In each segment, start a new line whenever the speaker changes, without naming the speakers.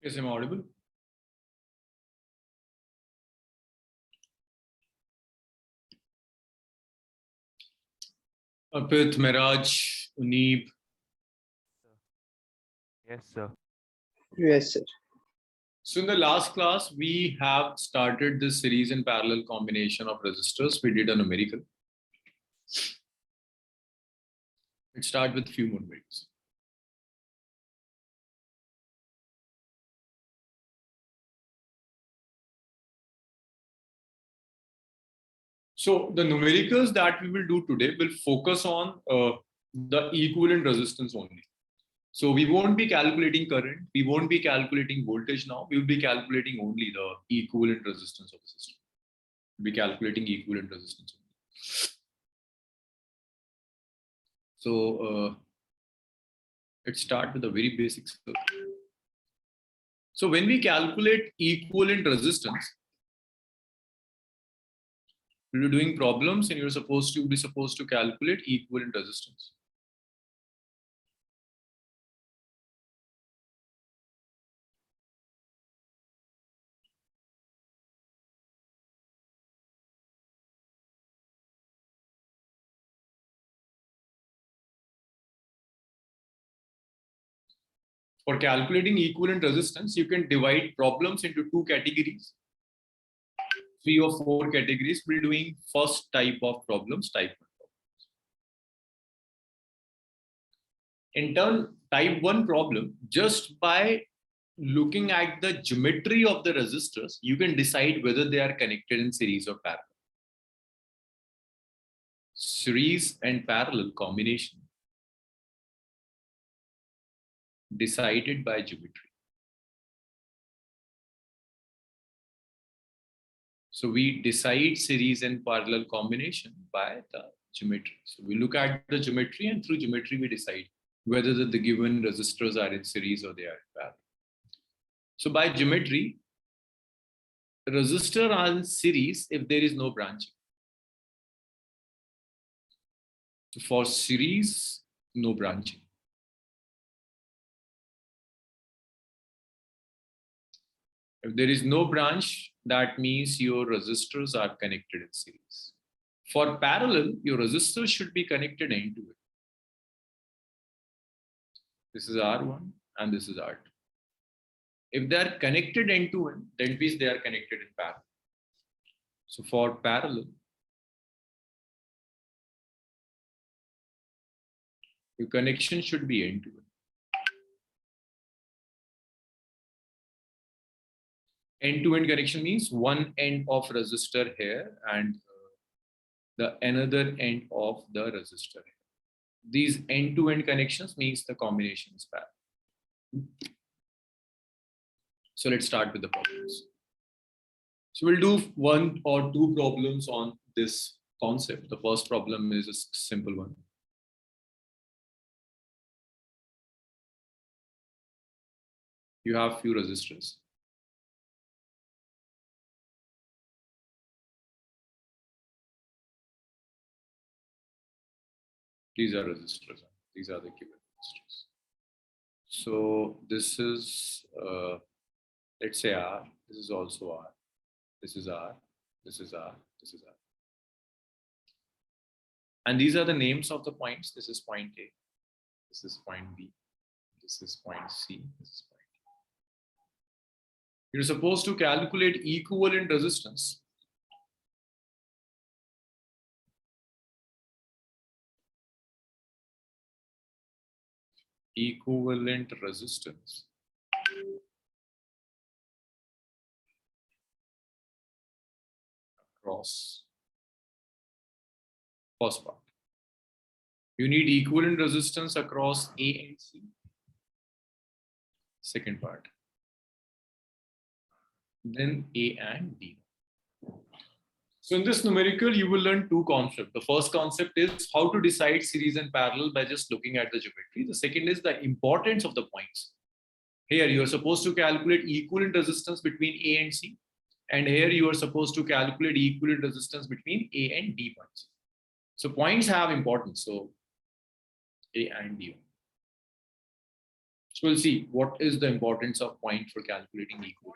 Yes, I'm audible. Apit, Miraj, Uneeb.
Yes, sir.
Yes, sir.
So in the last class, we have started this series in parallel combination of resistors. We did a numerical. Let's start with few more numericals. So the numericals that we will do today will focus on the equivalent resistance only. So we won't be calculating current. We won't be calculating voltage now. We will be calculating only the equivalent resistance of the system. We'll be calculating equivalent resistance only. So let's start with a very basic circuit. So when we calculate equivalent resistance, you're doing problems and you're supposed to calculate equivalent resistance. For calculating equivalent resistance, you can divide problems into two categories. 3 or 4 categories. We're doing first type of problems, type 1 problems. In turn, type 1 problem, just by looking at the geometry of the resistors, you can decide whether they are connected in series or parallel. Series and parallel combination decided by geometry. So we decide series and parallel combination by the geometry. So we look at the geometry, and through geometry we decide whether the given resistors are in series or they are in parallel. So by geometry, resistor are in series if there is no branching. So for series, no branching. If there is no branch, that means your resistors are connected in series. For parallel, your resistors should be connected end to end. This is R1 and this is R2. If they are connected end to end, that means they are connected in parallel. So for parallel, your connection should be end to end. End-to-end connection means one end of resistor here and the another end of the resistor here. These end-to-end connections means the combination is parallel. So let's start with the problems. So we'll do 1 or 2 problems on this concept. The first problem is a simple one. You have few resistors. These are resistors. These are the given resistors. So this is, let's say R. This is also R. This is R. This is R. This is R. And these are the names of the points. This is point A. This is point B. This is point C. This is point D. You're supposed to calculate equivalent resistance. Equivalent resistance across first part. You need equivalent resistance across A and C. Second part. Then A and D. So in this numerical, you will learn 2 concepts. The first concept is how to decide series and parallel by just looking at the geometry. The second is the importance of the points. Here you are supposed to calculate equivalent resistance between A and C. And here you are supposed to calculate equivalent resistance between A and D points. So points have importance. So A and D. So we'll see what is the importance of point for calculating equal.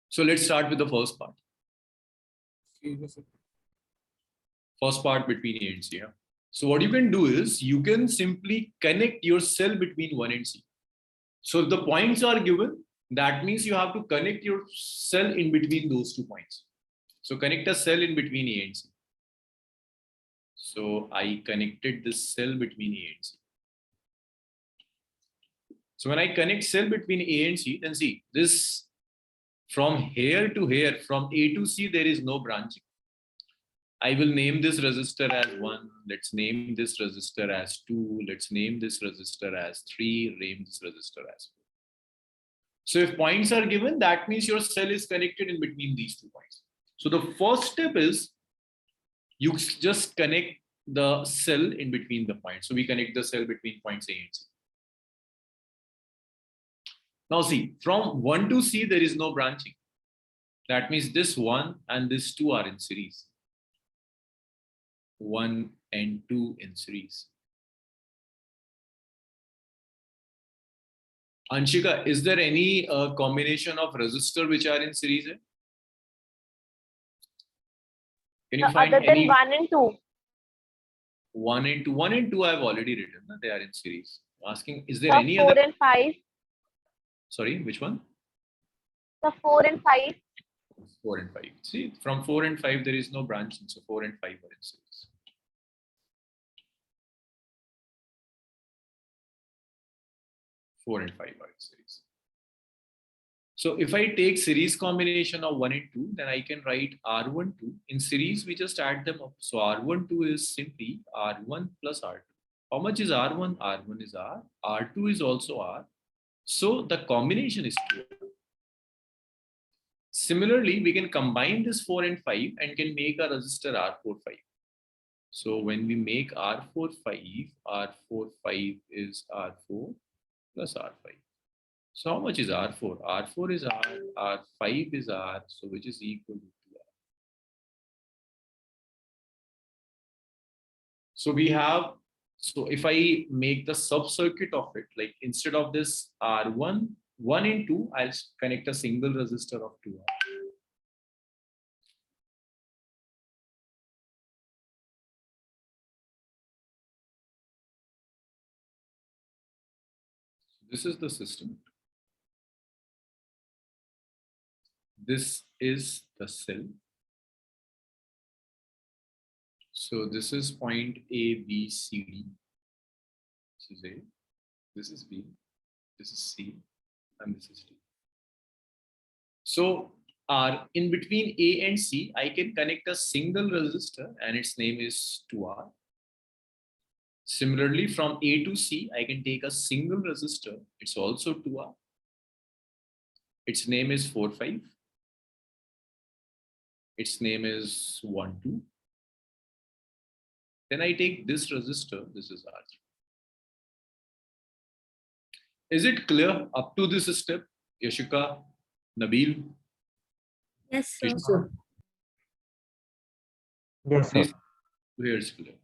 So let's start with the first part. First part between A and C. Yeah? So what you can do is you can simply connect your cell between 1 and C. So if the points are given, that means you have to connect your cell in between those 2 points. So connect a cell in between A and C. So I connected this cell between A and C. So when I connect cell between A and C, then see this from here to here, from A to C, there is no branching. I will name this resistor as 1. Let's name this resistor as 2. Let's name this resistor as 3. Name this resistor as 4. So if points are given, that means your cell is connected in between these 2 points. So the first step is you just connect the cell in between the points. So we connect the cell between points A and C. Now see, from 1 to C, there is no branching. That means this 1 and this 2 are in series. 1 and 2 in series. Anshika, is there any combination of resistor which are in series? Can you find
other than
any?
1 and 2.
1 and 2. 1 and 2 I have already written. They are in series. Asking, is there
The
any
4
other?
and 5.
Sorry, which one?
The 4 and 5.
4 and 5. See, from 4 and 5, there is no branching. So 4 and 5 are in series. Four and 5 are in series. So if I take series combination of 1 and 2, then I can write R12. In series, we just add them up. So R12 is simply R1 plus R2. How much is R1? R1 is R. R2 is also R. So the combination is 2. Similarly, we can combine this 4 and 5 and can make a resistor R45. So when we make R45, R45 is R4 plus R5. So how much is R4? R4 is R, R5 is R, so which is equal to R. So we have, so if I make the sub-circuit of it, like instead of this R1, 1 and 2, I'll connect a single resistor of 2R. This is the system. This is the cell. So this is point A, B, C, D. This is A, this is B, this is C, and this is D. So in between A and C, I can connect a single resistor and its name is 2R. Similarly, from A to C, I can take a single resistor. It's also 2R. Its name is 4,5. Its name is 1,2. Then I take this resistor. This is R3. Is it clear up to this step? Yashika, Nabil?
Yes, sir.
Yes,
sir.
Yes, sir.
Here it's clear.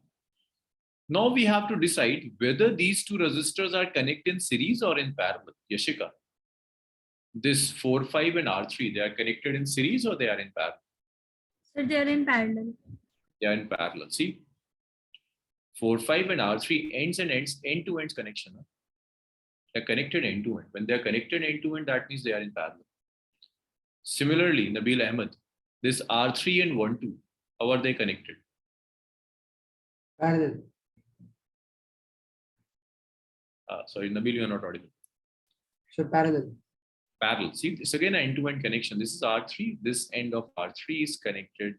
Now we have to decide whether these 2 resistors are connected in series or in parallel. Yashika, this 4, 5 and R3, they are connected in series or they are in parallel?
So they are in parallel.
They are in parallel. See, 4, 5 and R3 ends and ends, end-to-end connection. Huh? They're connected end-to-end. When they're connected end-to-end, that means they are in parallel. Similarly, Nabil Ahmed, this R3 and 1, 2, how are they connected?
Parallel.
Sorry, Nabil, you are not audible.
So parallel.
Parallel. See, this again an end-to-end connection. This is R3. This end of R3 is connected.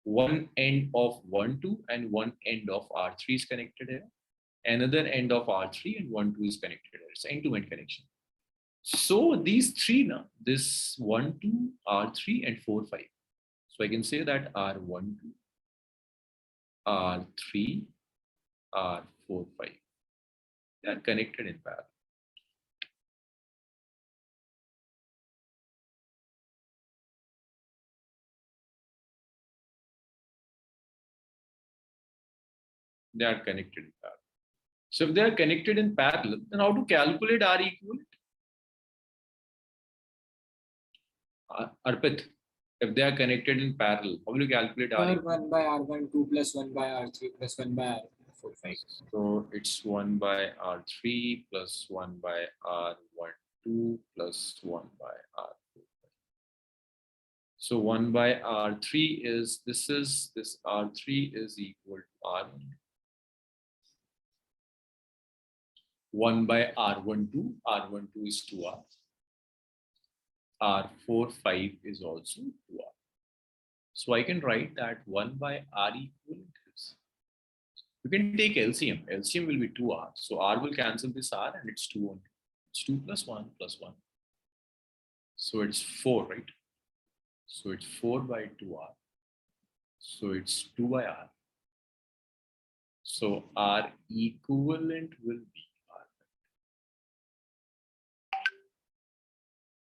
One end of 1, 2 and one end of R3 is connected here. Another end of R3 and 1, 2 is connected here. It's end-to-end connection. So these 3 now, this 1, 2, R3 and 4, 5. So I can say that R1, 2, R3, R4, 5. They are connected in parallel. They are connected in parallel. So if they are connected in parallel, then how to calculate R equivalent? Arpit, if they are connected in parallel, how will you calculate R
Sir,
equivalent?
1 by R1 2 plus 1 by R3 plus 1 by R4 5.
So it's 1 by R3 plus 1 by R12 plus 1 by R4. So 1 by R3 is, this R3 is equal to R1. 1 by R12, R12 is 2R. R4, 5 is also 2R. So I can write that 1 by R equivalent is, you can take LCM. LCM will be 2R. So R will cancel this R and it's 2 only. It's 2 plus 1 plus 1. So it's 4, right? So it's 4 by 2R. So it's 2 by R. So R equivalent will be R.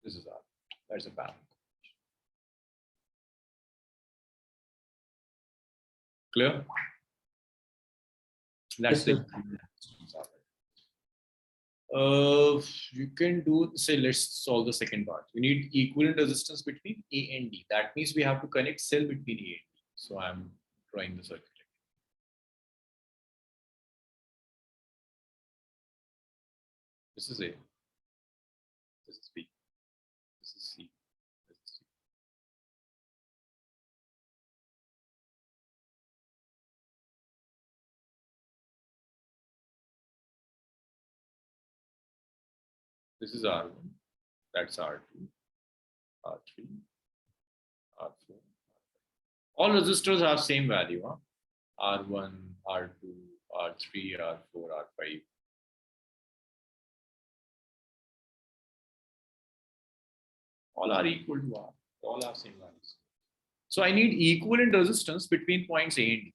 This is R. That's a parallel. Clear? That's
Yes,
the you can do, say, let's solve the second part. We need equivalent resistance between A and D. That means we have to connect cell between A and D. So I'm drawing the circuit. This is A. This is B. This is C. This is C. This is R1. That's R2. R3. R4. All resistors have same value. Huh? R1, R2, R3, R4, R5. All are equal to R. All have same values. So I need equivalent resistance between points A and D.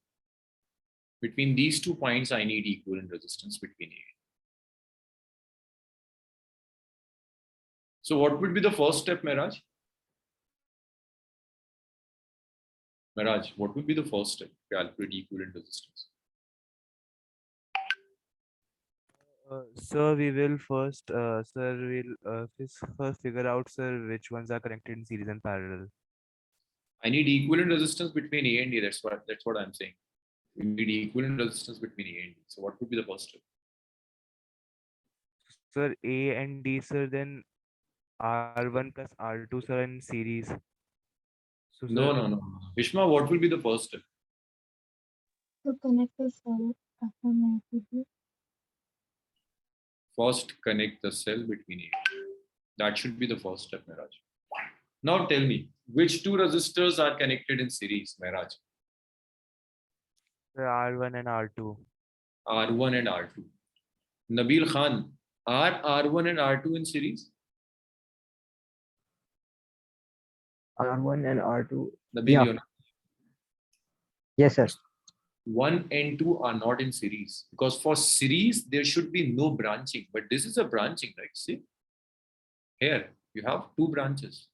Between these 2 points, I need equivalent resistance between A and D. So what would be the first step, Mehraj? Mehraj, what would be the first step? Calculate equivalent resistance.
Sir, we will first, first figure out, sir, which ones are connected in series and parallel.
I need equivalent resistance between A and D. That's what I'm saying. We need equivalent resistance between A and D. So what would be the first step?
Sir, A and D, sir, then R1 plus R2, sir, in series. So,
No,
sir,
no, no. Vishma, what will be the first step?
To connect the cell after MEB.
First, connect the cell between A. That should be the first step, Mehraj. Now tell me, which 2 resistors are connected in series, Mehraj?
sir, R1 and R2.
R1 and R2. Nabil Khan, are R1 and R2 in series?
R1 and R2.
Nabil,
Yeah.
you're not.
Yes, sir.
1 and 2 are not in series because for series there should be no branching, but this is a branching, right? See, here you have 2 branches.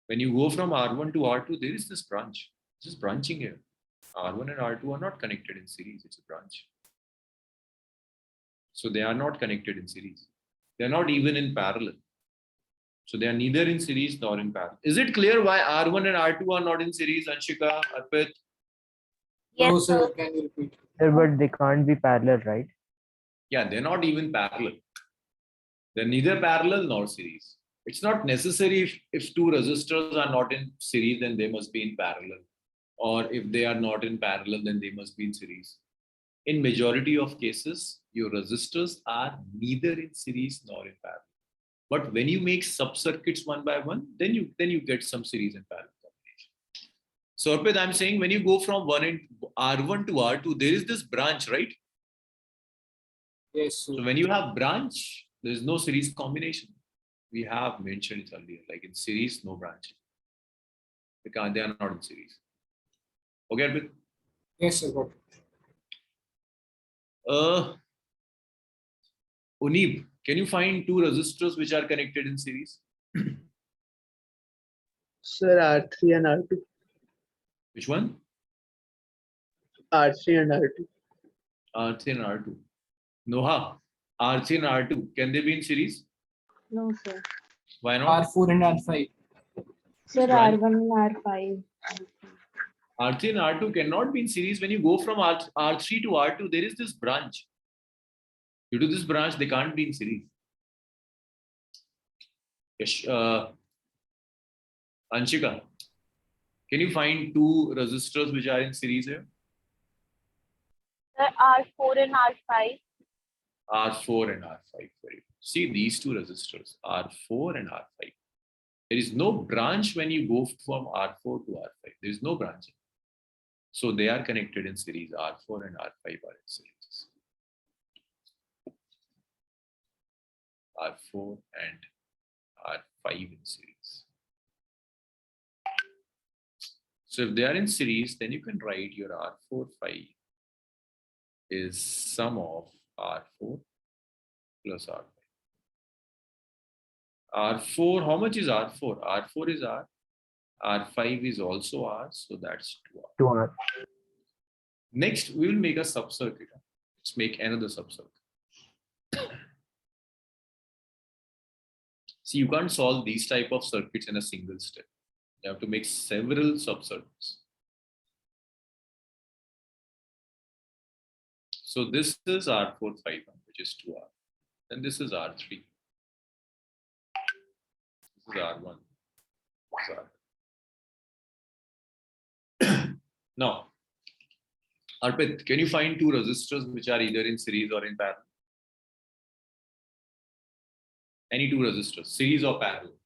When you go from R1 to R2, there is this branch. This is branching here. R1 and R2 are not connected in series. It's a branch. So they are not connected in series. They are not even in parallel. So they are neither in series nor in parallel. Is it clear why R1 and R2 are not in series, Anshika, Arpit?
Yes,
No,
sir.
sir. Can you repeat?
Sir, but they can't be parallel, right?
Yeah, they're not even parallel. They're neither parallel nor series. It's not necessary if 2 resistors are not in series, then they must be in parallel. Or if they are not in parallel, then they must be in series. In majority of cases, your resistors are neither in series nor in parallel. But when you make sub-circuits one by one, then you get some series and parallel combination. So Arpit, I'm saying when you go from R1 to R2, there is this branch, right?
Yes, sir.
So when you have branch, there is no series combination. We have mentioned it earlier, like in series, no branch. Because they are not in series. Okay, Arpit?
Yes, sir. Got it.
Unib, can you find 2 resistors which are connected in series?
Sir, R3 and R2.
Which one?
R3 and R2.
R3 and R2. Noha, R3 and R2, can they be in series?
No, sir.
Why not?
R4 and R5.
Sir,
Right.
R1 and R5.
R3 and R2 cannot be in series. When you go from R3 to R2, there is this branch. Due to this branch, they can't be in series. Yes, Anshika, can you find two resistors which are in series here?
Sir, R4 and R5.
R4 and R5. Very good. See these two resistors, R4 and R5. There is no branch when you go from R4 to R5. There is no branch. So they are connected in series. R4 and R5 are in series. R4 and R5 in series. So if they are in series, then you can write your R4, 5 is sum of R4 plus R5. R4, how much is R4? R4 is R. R5 is also R, so that's 2R.
2R.
Next, we will make a subcircuit. Let's make another subcircuit. See, you can't solve these type of circuits in a single step. You have to make several subcircuits. So this is R4, 5, which is 2R. Then this is R3. This is R1. This is R2. Now, Arpit, can you find two resistors which are either in series or in parallel? Any two resistors, series or parallel?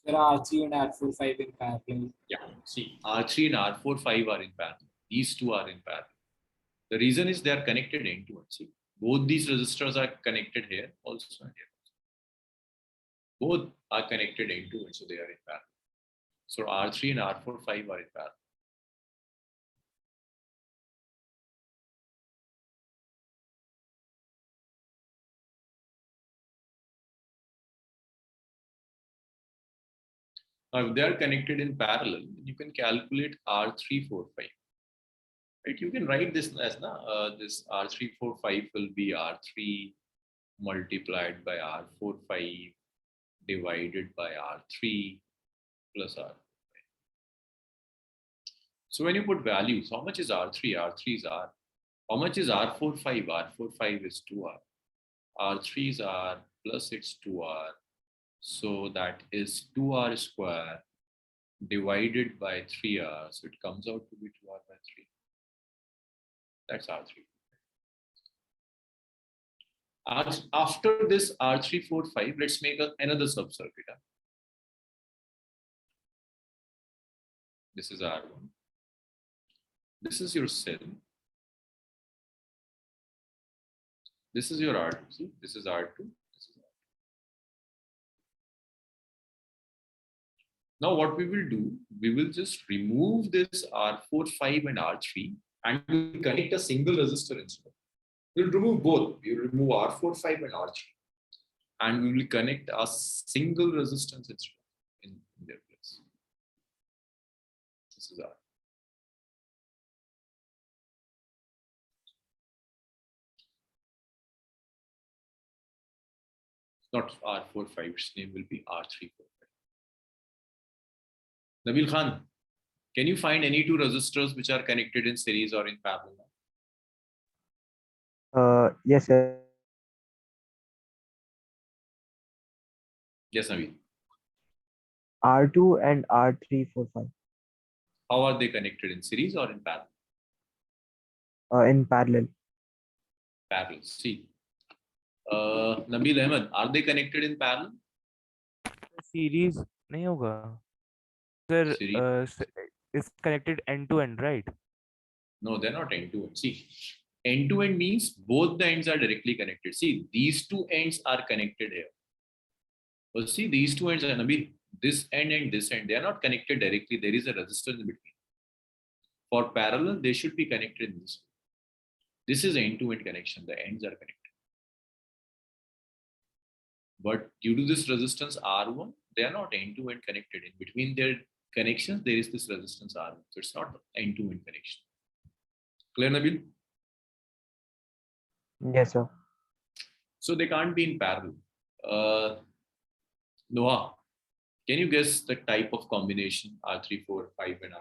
There are R3 and R4, 5 in parallel.
Yeah, see, R3 and R4, 5 are in parallel. These two are in parallel. The reason is they are connected end to end. See, both these resistors are connected here also and here. Both are connected end to end, so they are in parallel. So R3 and R4, 5 are in parallel. Now, if they are connected in parallel, you can calculate R3, 4, 5. Right? You can write this as this R3, 4, 5 will be R3 multiplied by R4, 5 divided by R3 plus R. So when you put values, how much is R3? R3 is R. How much is R4, 5? R4, 5 is 2R. R3 is R plus it's 2R. So that is 2R square divided by 3R. So it comes out to be 2R by 3. That's R3. After this R3, 4, 5, let's make another subcircuit. This is R1. This is your cell. This is your R2. See, this is R2. This is R2. Now what we will do, we will just remove this R4, 5 and R3 and we'll connect a single resistor instead. We'll remove both. We will remove R4, 5 and R3 and we will connect a single resistance instead in their place. This is R. Not R4, 5, its name will be R3, 4, 5. Nabil Khan, can you find any two resistors which are connected in series or in parallel?
Yes, sir.
Yes, Nabil.
R2 and R3, 4, 5.
How are they connected, in series or in parallel?
In parallel.
Parallel. See. Nabil Ahmed, are they connected in parallel?
Series नहीं होगा. Sir,
Series.
it's connected end to end, right?
No, they're not end to end. See, end to end means both the ends are directly connected. See, these two ends are connected here. Well, see, these two ends are Nabil, this end and this end, they are not connected directly. There is a resistance in between. For parallel, they should be connected in this way. This is end to end connection. The ends are connected. But due to this resistance R1, they are not end to end connected. In between their connections, there is this resistance R1. So it's not end to end connection. Clear, Nabil?
Yes, sir.
So they can't be in parallel. Noah, can you guess the type of combination R3, 4, 5 and R2?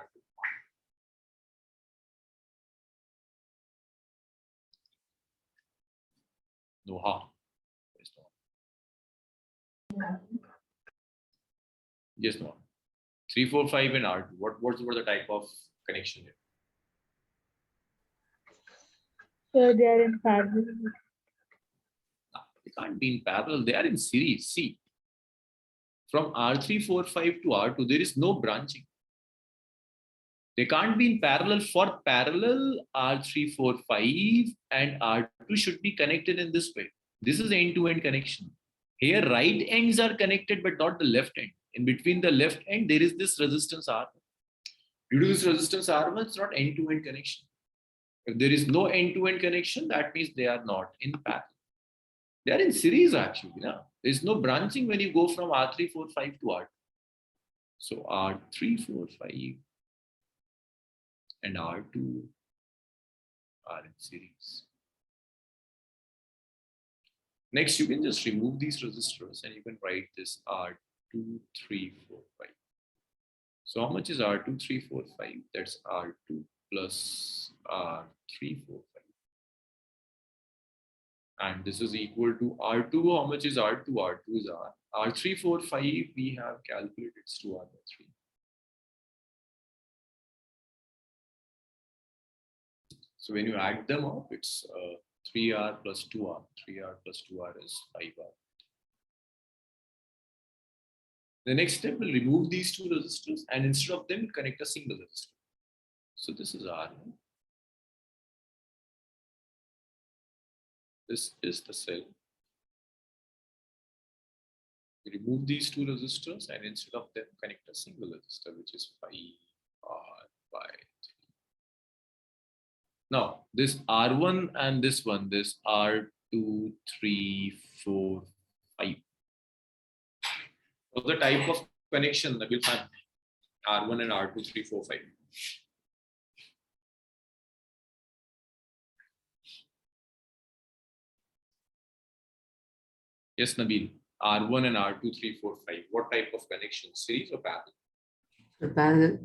Noah. Yes, Noah. 3, 4, 5 and R2. What's the type of connection here?
So they are in parallel.
They can't be in parallel. They are in series. See, from R3, 4, 5 to R2, there is no branching. They can't be in parallel. For parallel, R3, 4, 5 and R2 should be connected in this way. This is end-to-end connection. Here, right ends are connected, but not the left end. In between the left end, there is this resistance R1. Due to this resistance R1, it's not end-to-end connection. If there is no end-to-end connection, that means they are not in parallel. They are in series actually. No? There is no branching when you go from R3, 4, 5 to R2. So R3, 4, 5 and R2 are in series. Next, you can just remove these resistors and you can write this R2, 3, 4, 5. So how much is R2, 3, 4, 5? That's R2 plus R3, 4, 5. And this is equal to R2. How much is R2? R2 is R. R3, 4, 5, we have calculated it's 2R by 3. So when you add them up, it's 3R plus 2R. 3R plus 2R is 5R. The next step will remove these two resistors and instead of them, connect a single resistor. So this is R. This is the cell. We remove these two resistors and instead of them, connect a single resistor, which is 5R by 3. Now, this R1 and this one, this R2, 3, 4, 5. What's the type of connection that we'll find? R1 and R2, 3, 4, 5. Yes, Nabil. R1 and R2, 3, 4, 5. What type of connection? Series or parallel?
Parallel.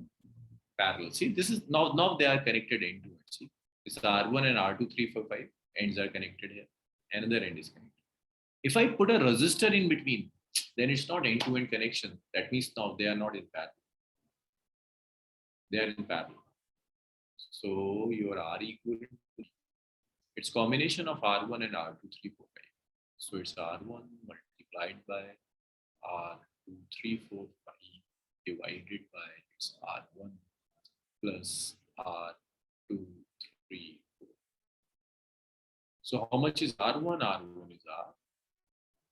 Parallel. See, this is now they are connected end to end. See, this R1 and R2, 3, 4, 5 ends are connected here. Another end is connected. If I put a resistor in between, then it's not end to end connection. That means now they are not in parallel. They are in parallel. So your R equal to, it's combination of R1 and R2, 3, 4, 5. So it's R1 multiplied by R2, 3, 4, 5 divided by it's R1 plus R2, 3, 4. So how much is R1? R1 is R.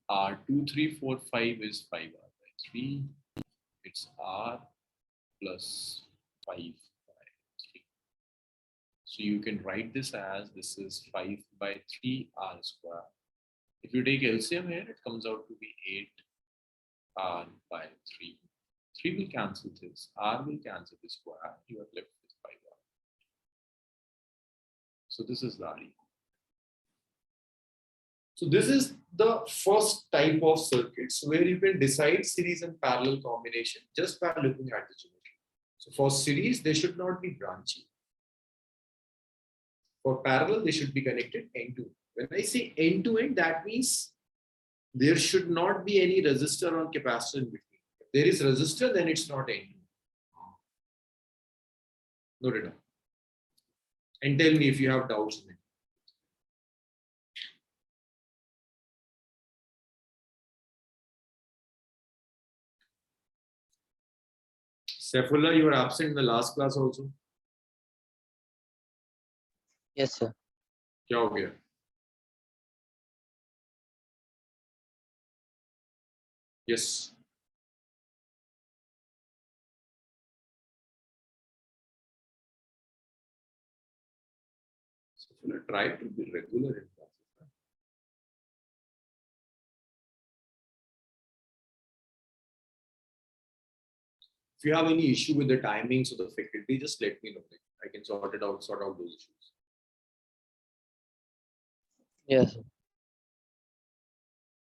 R2, 3, 4, 5 is 5R by 3. It's R plus 5 by 3. So you can write this as this is 5 by 3 R square. If you take LCM here, it comes out to be 8 R by 3. 3 will cancel this. R will cancel this square. You are left with 5R. So this is the RE. So this is the first type of circuits where you can decide series and parallel combination just by looking at the geometry. So for series, they should not be branching. For parallel, they should be connected end to end. When I say end to end, that means there should not be any resistor or capacitor in between. If there is resistor, then it's not end to end. Note it down. And tell me if you have doubts in it. Saifullah, you were absent in the last class also.
Yes, sir.
क्या हो गया? Yes. Saifullah, try to be regular in classes. If you have any issue with the timings of the faculty, just let me know. I can sort out those issues.
Yes.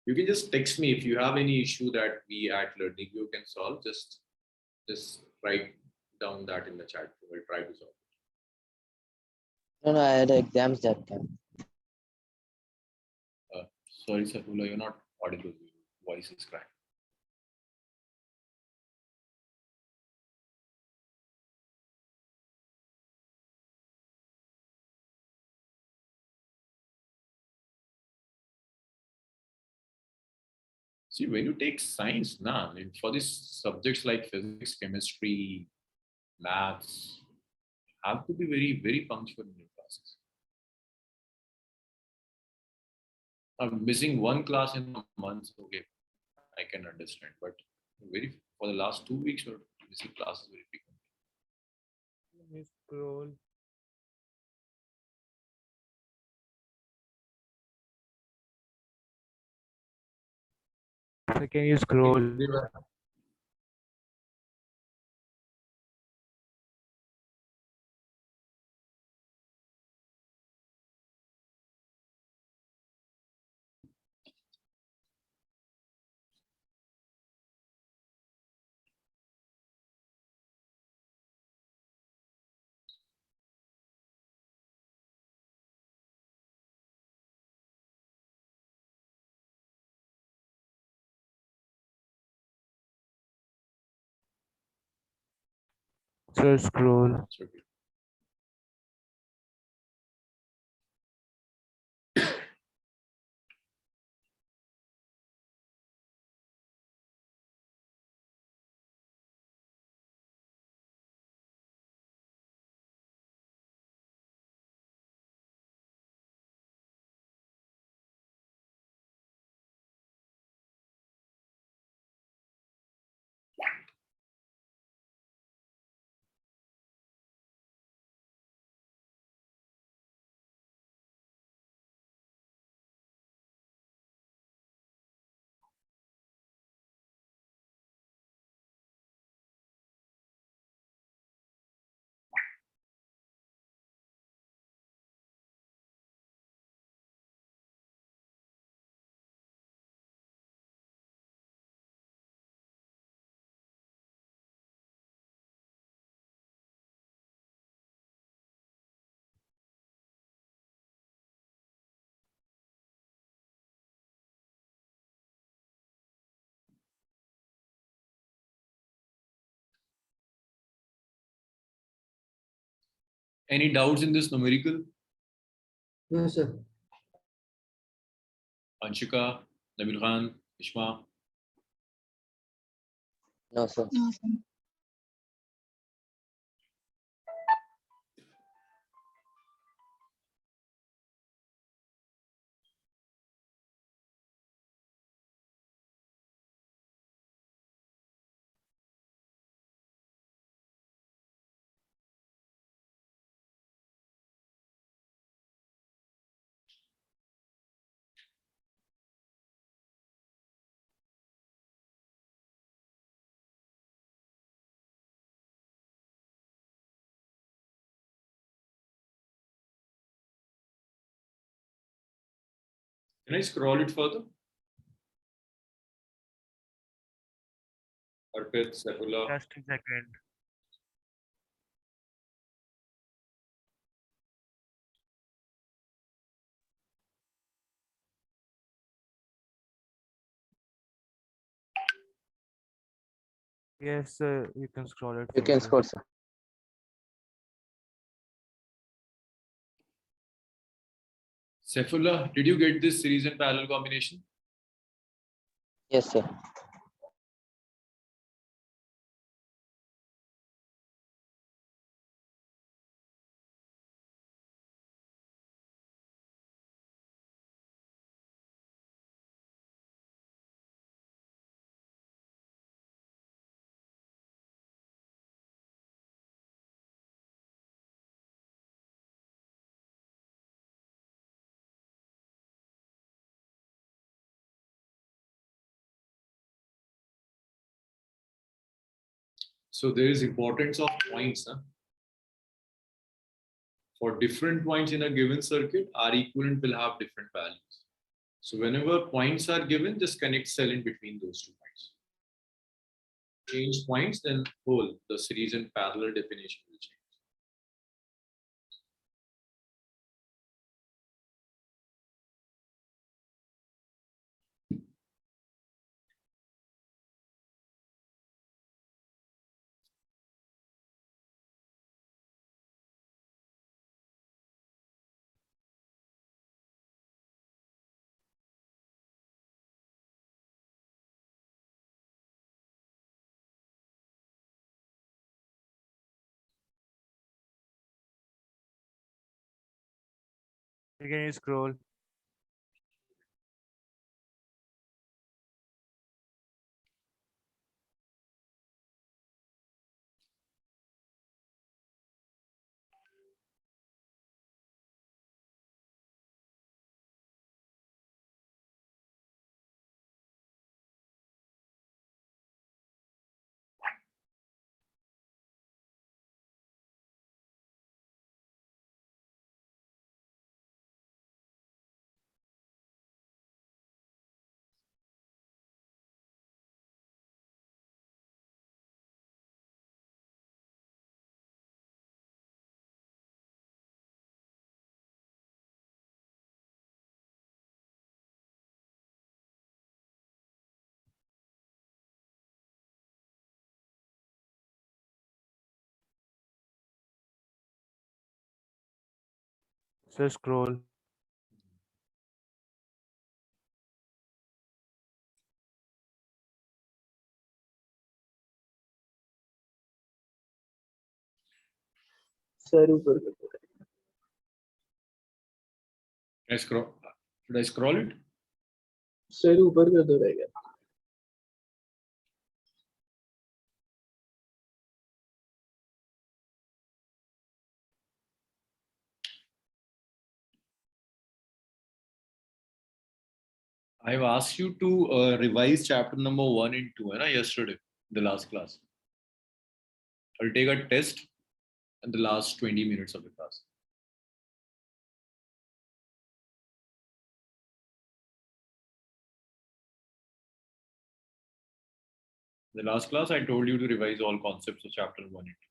You can just text me if you have any issue that we at Learnivio can solve. Just write down that in the chat. We'll try to solve.
No, no, I had exams that time.
Sorry, Safula, you're not audible. Your voice is cracked. See, when you take science, I mean, for these subjects like physics, chemistry, maths, you have to be very, very punctual in your classes. I'm missing one class in a month, okay, I can understand. But for the last 2 weeks, you're missing classes very frequently.
Let me scroll. So can you scroll? So scroll.
It's okay. Any doubts in this numerical?
No, sir.
Anshika, Nabil Khan, Ishma?
No, sir.
No, sir.
Can I scroll it further? Arpit, Safula.
Just a second. Yes, sir. You can scroll it.
You can
further.
score, sir.
Safula, did you get this series and parallel combination?
Yes, sir.
So there is importance of points. Huh? for different points in a given circuit, R equivalent will have different values. So whenever points are given, just connect cell in between those 2 points. Change points, then whole, the series and parallel definition will change.
Can you scroll? So scroll.
Sir ऊपर कर दो
Should I scroll it?
Sir ऊपर कर दो रहेगा
I've asked you to revise chapter number 1 and 2 yesterday, the last class. I'll take a test in the last 20 minutes of the class. The last class, I told you to revise all concepts of chapter 1 and 2.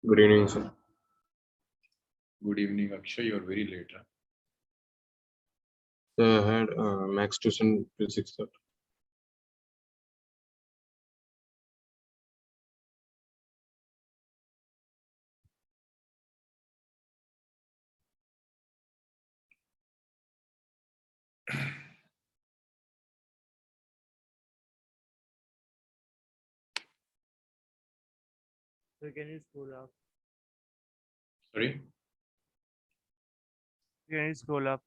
Good evening, sir.
Good evening, Akshay. You're very late. Huh?
So I had max tuition physics, sir.
So can you scroll up?
Sorry?
Can you scroll up?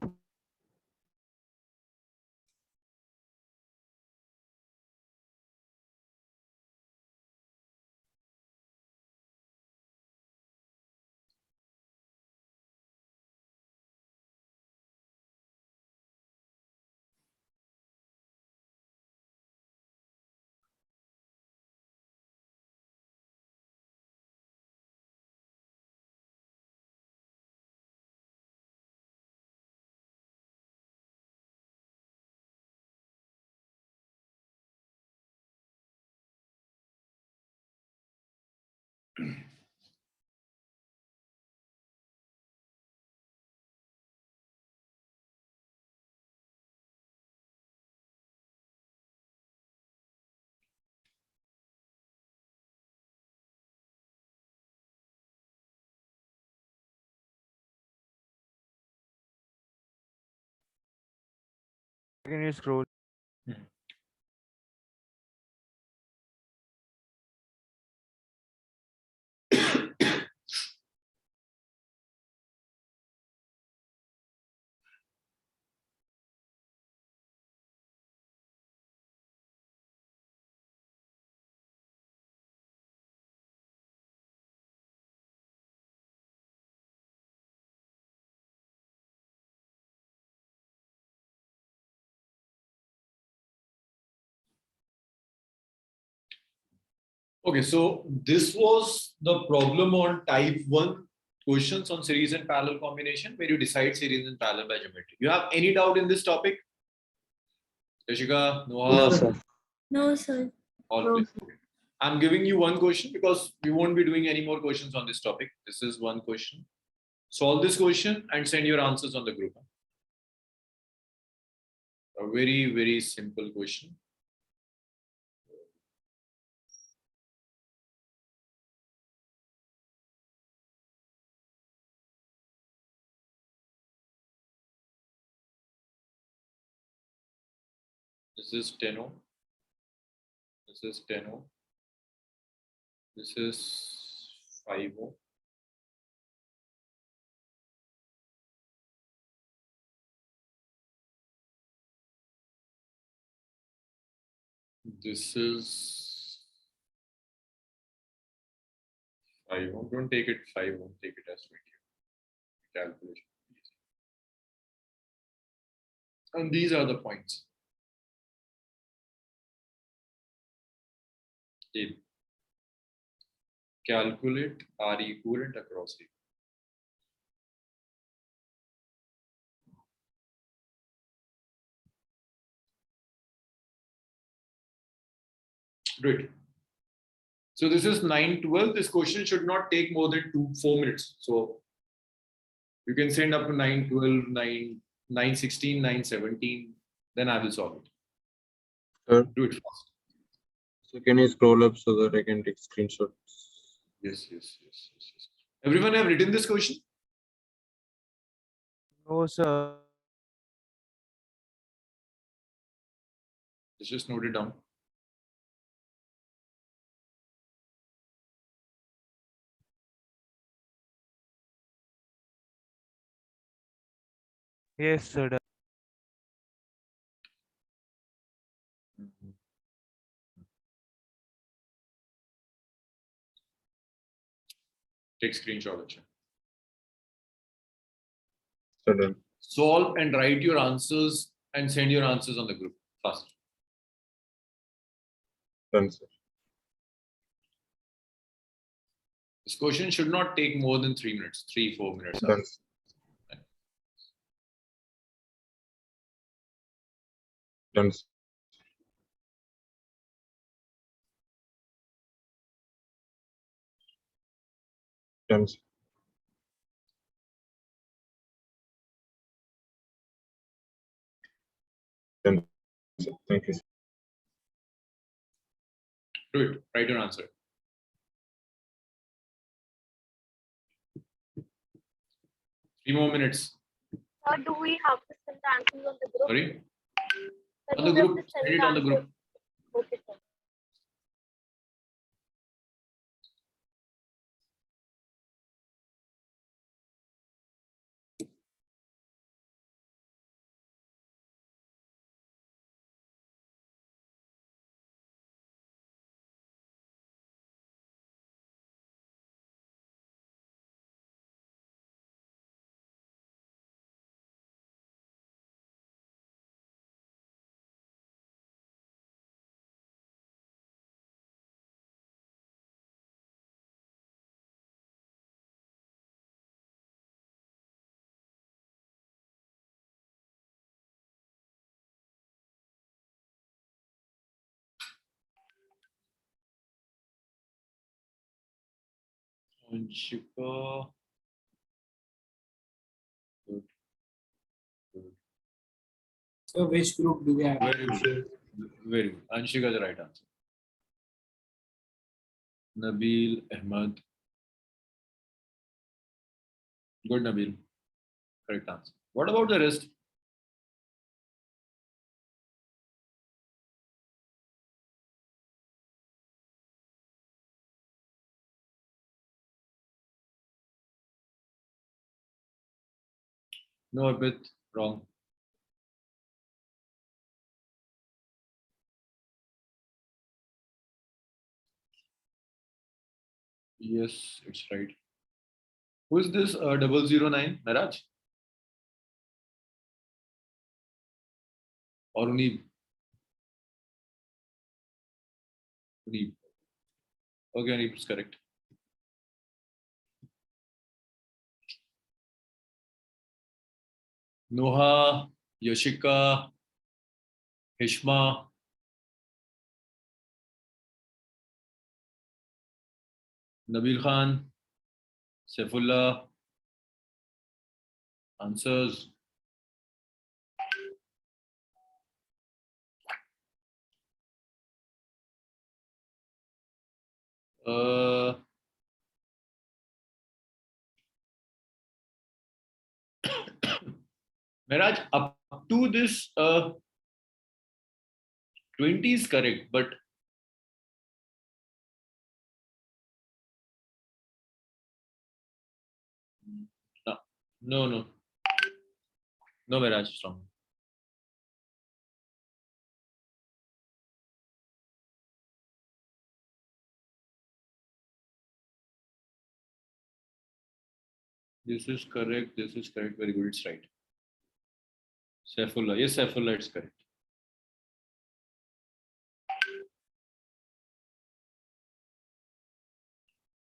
Can you scroll?
Okay, so this was the problem on type 1 questions on series and parallel combination where you decide series and parallel by geometry. You have any doubt in this topic? Jessica, Noah,
No, sir.
No, sir.
all
No,
clear. Okay. I'm giving you one question because we won't be doing any more questions on this topic. This is one question. Solve this question and send your answers on the group. A very, very simple question. This is 10O. This is 10O. This is 5O. This is 5O. Don't take it 5O. Take it as 20. Calculation. And these are the points. A. Calculate R equivalent across A. Great. So this is 9:12. This question should not take more than 4 minutes. So you can send up to 9:12, 9:16, 9:17. Then I will solve it.
Sir,
Do it fast.
so can you scroll up so that I can take screenshots?
Yes. Everyone have written this question?
No, sir.
Let's just note it down.
Yes, sir.
Take screenshot. Acha.
So done.
Solve and write your answers and send your answers on the group fast.
Done, sir.
This question should not take more than 3 minutes, 3-4 minutes.
Done. Done. Done. Done. Thank you.
Do it. Write your answer. Three more minutes.
Or do we have to send the answers on the group?
Sorry?
Sir,
On
do
the
we have
group.
to send
Send it
the
on the group.
answers? Okay, sir.
Anshika. Good.
So which group do we have?
Very good. Very good. Anshika is the right answer. Nabil Ahmad. Good, Nabil. Correct answer. What about the rest? No, a bit wrong. Yes, it's right. Who is this 009? Naraj? Or Unib? Unib. Okay, it's correct. Noha, Yoshika, Hishma, Nabil Khan, Saifullah, answers. Uh, Miraj, up to this 20 is correct, but no, Miraj, is wrong. This is correct. This is correct. Very good. It's right. Saifullah. Yes, Saifullah, it's correct.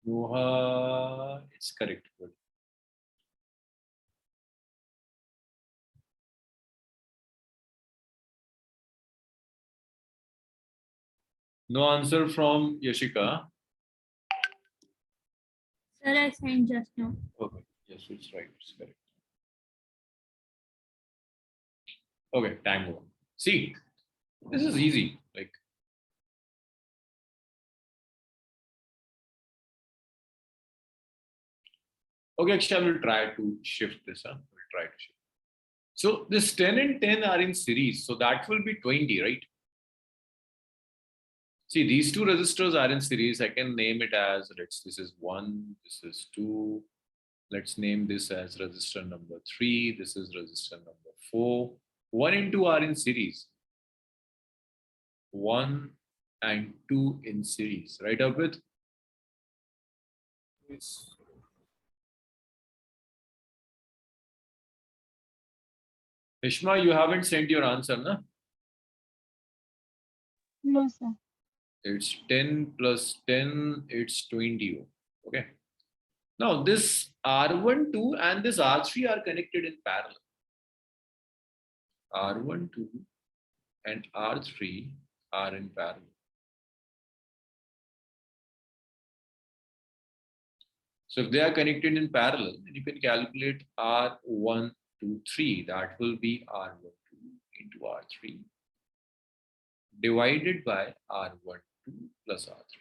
Noha, it's correct. Good. No answer from Yashika.
Sir, I sent just now.
Okay. Yes, it's right. It's correct. Okay, time over. See, this is easy. Like, okay, actually, I will try to shift this. We'll try to shift. So this 10 and 10 are in series. So that will be 20, right? See, these two resistors are in series. I can name it as, this is 1, this is 2. Let's name this as resistor number 3. This is resistor number 4. 1 and 2 are in series. 1 and 2 in series. Right, Arpit?
Yes.
Ishma, you haven't sent your answer, na?
No, sir.
It's 10 plus 10, it's 20. Okay. Now this R12 and this R3 are connected in parallel. R12 and R3 are in parallel. So if they are connected in parallel, then you can calculate R1, 2, 3. That will be R12 into R3 divided by R12 plus R3.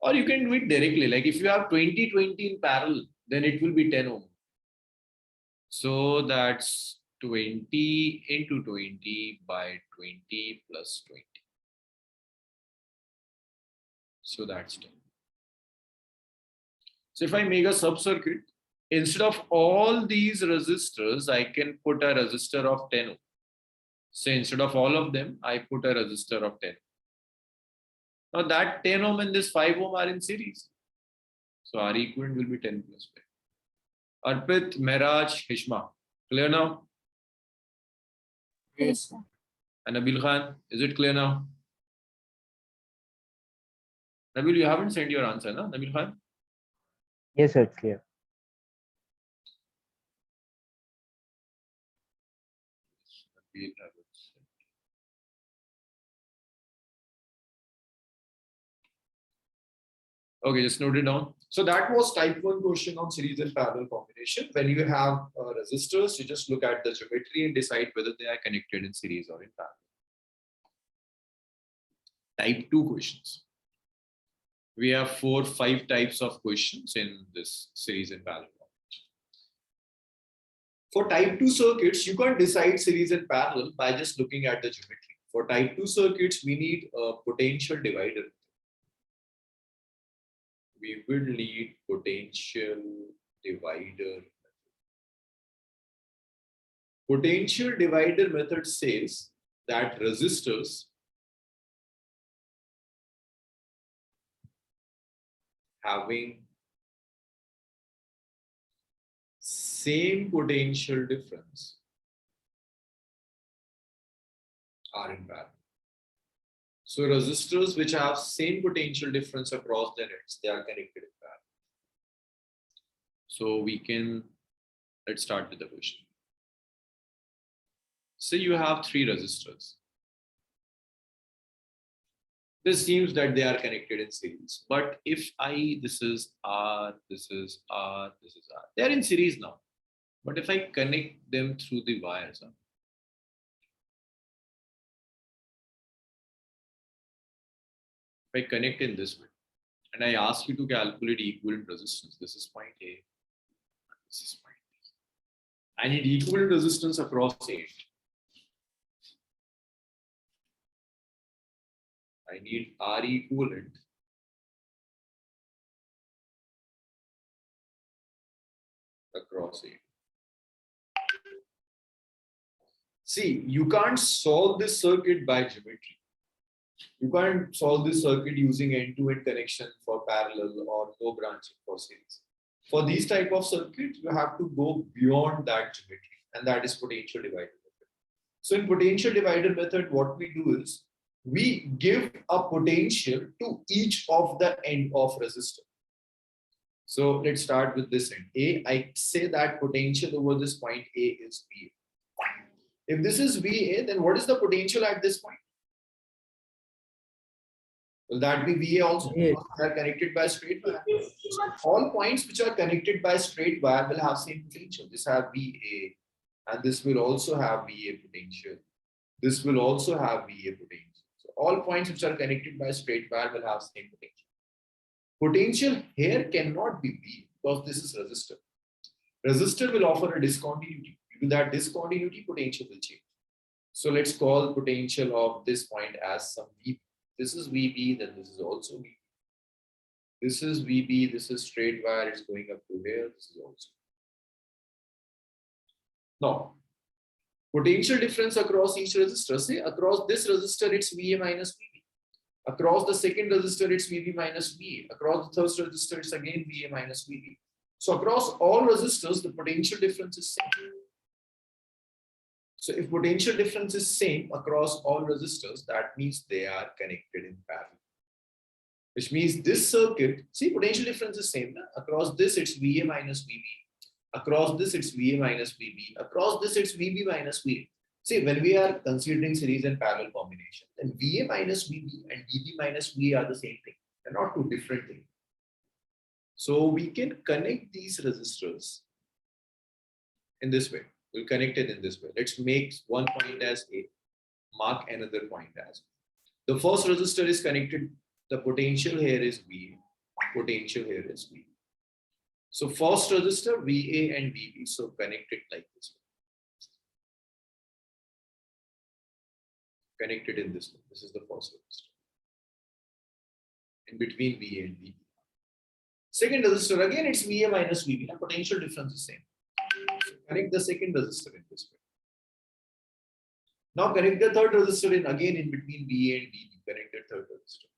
Or you can do it directly. Like if you have 20, 20 in parallel, then it will be 10 ohm. So that's 20 into 20 by 20 plus 20. So that's 10. So if I make a sub-circuit, instead of all these resistors, I can put a resistor of 10 ohm. So instead of all of them, I put a resistor of 10. Now that 10 ohm and this 5 ohm are in series. So R equivalent will be 10 plus 5. Arpit, Mehraj, Hishma. Clear now?
Yes,
Yes.
sir.
And Nabil Khan, is it clear now? Nabil, you haven't sent your answer, no? Nabil Khan?
Yes, sir, it's clear.
Nabil, haven't sent. Okay, just note it down. So that was type 1 question on series and parallel combination. When you have resistors, you just look at the geometry and decide whether they are connected in series or in parallel. Type 2 questions. We have 4, 5 types of questions in this series and parallel combination. For type 2 circuits, you can't decide series and parallel by just looking at the geometry. For type 2 circuits, we need a potential divider. We will need potential divider. Potential divider method says that resistors having same potential difference are in parallel. So resistors which have same potential difference across their ends, they are connected in parallel. So let's start with the question. Say you have 3 resistors. This seems that they are connected in series. But if this is R, this is R, this is R. They are in series now. But if I connect them through the wires, if I connect in this way, and I ask you to calculate equivalent resistance, this is point A, this is point B. I need equivalent resistance across 8. I need R equivalent across 8. See, you can't solve this circuit by geometry. You can't solve this circuit using end-to-end connection for parallel or no branching for series. For these type of circuits, you have to go beyond that geometry, and that is potential divider method. So in potential divider method, what we do is we give a potential to each of the end of resistor. So let's start with this end. A, I say that potential over this point A is VA. If this is VA, then what is the potential at this point? Will that be VA also? Because they are connected by straight wire. So all points which are connected by straight wire will have same potential. This have VA, and this will also have VA potential. This will also have VA potential. So all points which are connected by straight wire will have same potential. Potential here cannot be V because this is resistor. Resistor will offer a discontinuity. Due to that discontinuity, potential will change. So let's call potential of this point as some VB. This is VB, then this is also VB. This is VB, this is straight wire, it's going up to here, this is also. Now, potential difference across each resistor. Say across this resistor, it's VA minus VB. Across the second resistor, it's VB minus VA. Across the third resistor, it's again VA minus VB. So across all resistors, the potential difference is same. So if potential difference is same across all resistors, that means they are connected in parallel. Which means this circuit, see, potential difference is same. Across this, it's VA minus VB. Across this, it's VA minus VB. Across this, it's VB minus VA. See, when we are considering series and parallel combination, then VA minus VB and VB minus VA are the same thing. They're not two different things. So we can connect these resistors in this way. We'll connect it in this way. Let's make one point as A, mark another point as B. The first resistor is connected. The potential here is VA. Potential here is VB. So first resistor, VA and VB. So connect it like this way. Connect it in this way. This is the first resistor. In between VA and VB. Second resistor, again it's VA minus VB. The potential difference is same. So connect the second resistor in this way. Now connect the third resistor in again in between VA and VB. Connect the third resistor.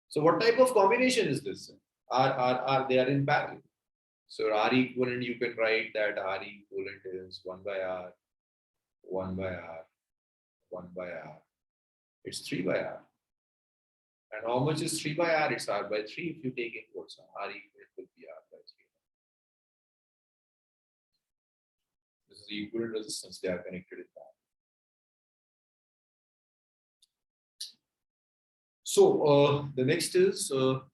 So what type of combination is this? R, they are in parallel. So R equivalent, you can write that R equivalent is 1 by R, 1 by R, 1 by R. It's 3 by R. And how much is 3 by R? It's R by 3 if you take inputs. R equivalent will be R by 3. This is the equivalent resistance. They are connected in that. So the next is so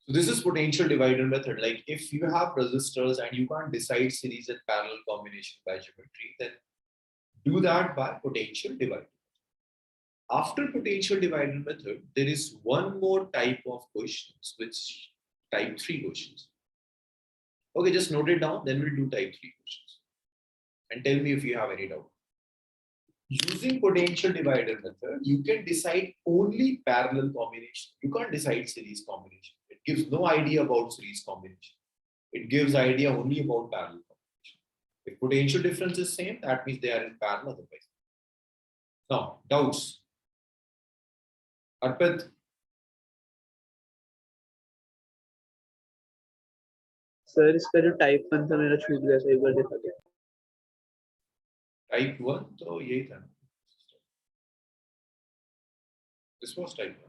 this is potential divider method. Like if you have resistors and you can't decide series and parallel combination by geometry, then do that by potential divider. After potential divider method, there is one more type of questions, which type 3 questions. Okay, just note it down, then we'll do type 3 questions. And tell me if you have any doubt. Using potential divider method, you can decide only parallel combination. You can't decide series combination. It gives no idea about series combination. It gives idea only about parallel combination. If potential difference is same, that means they are in parallel otherwise. Now, doubts. Arpit.
Sir इसका जो type 1 था मेरा छूट गया, सही बार देखा गया।
Type 1 तो यही था। This was type 1।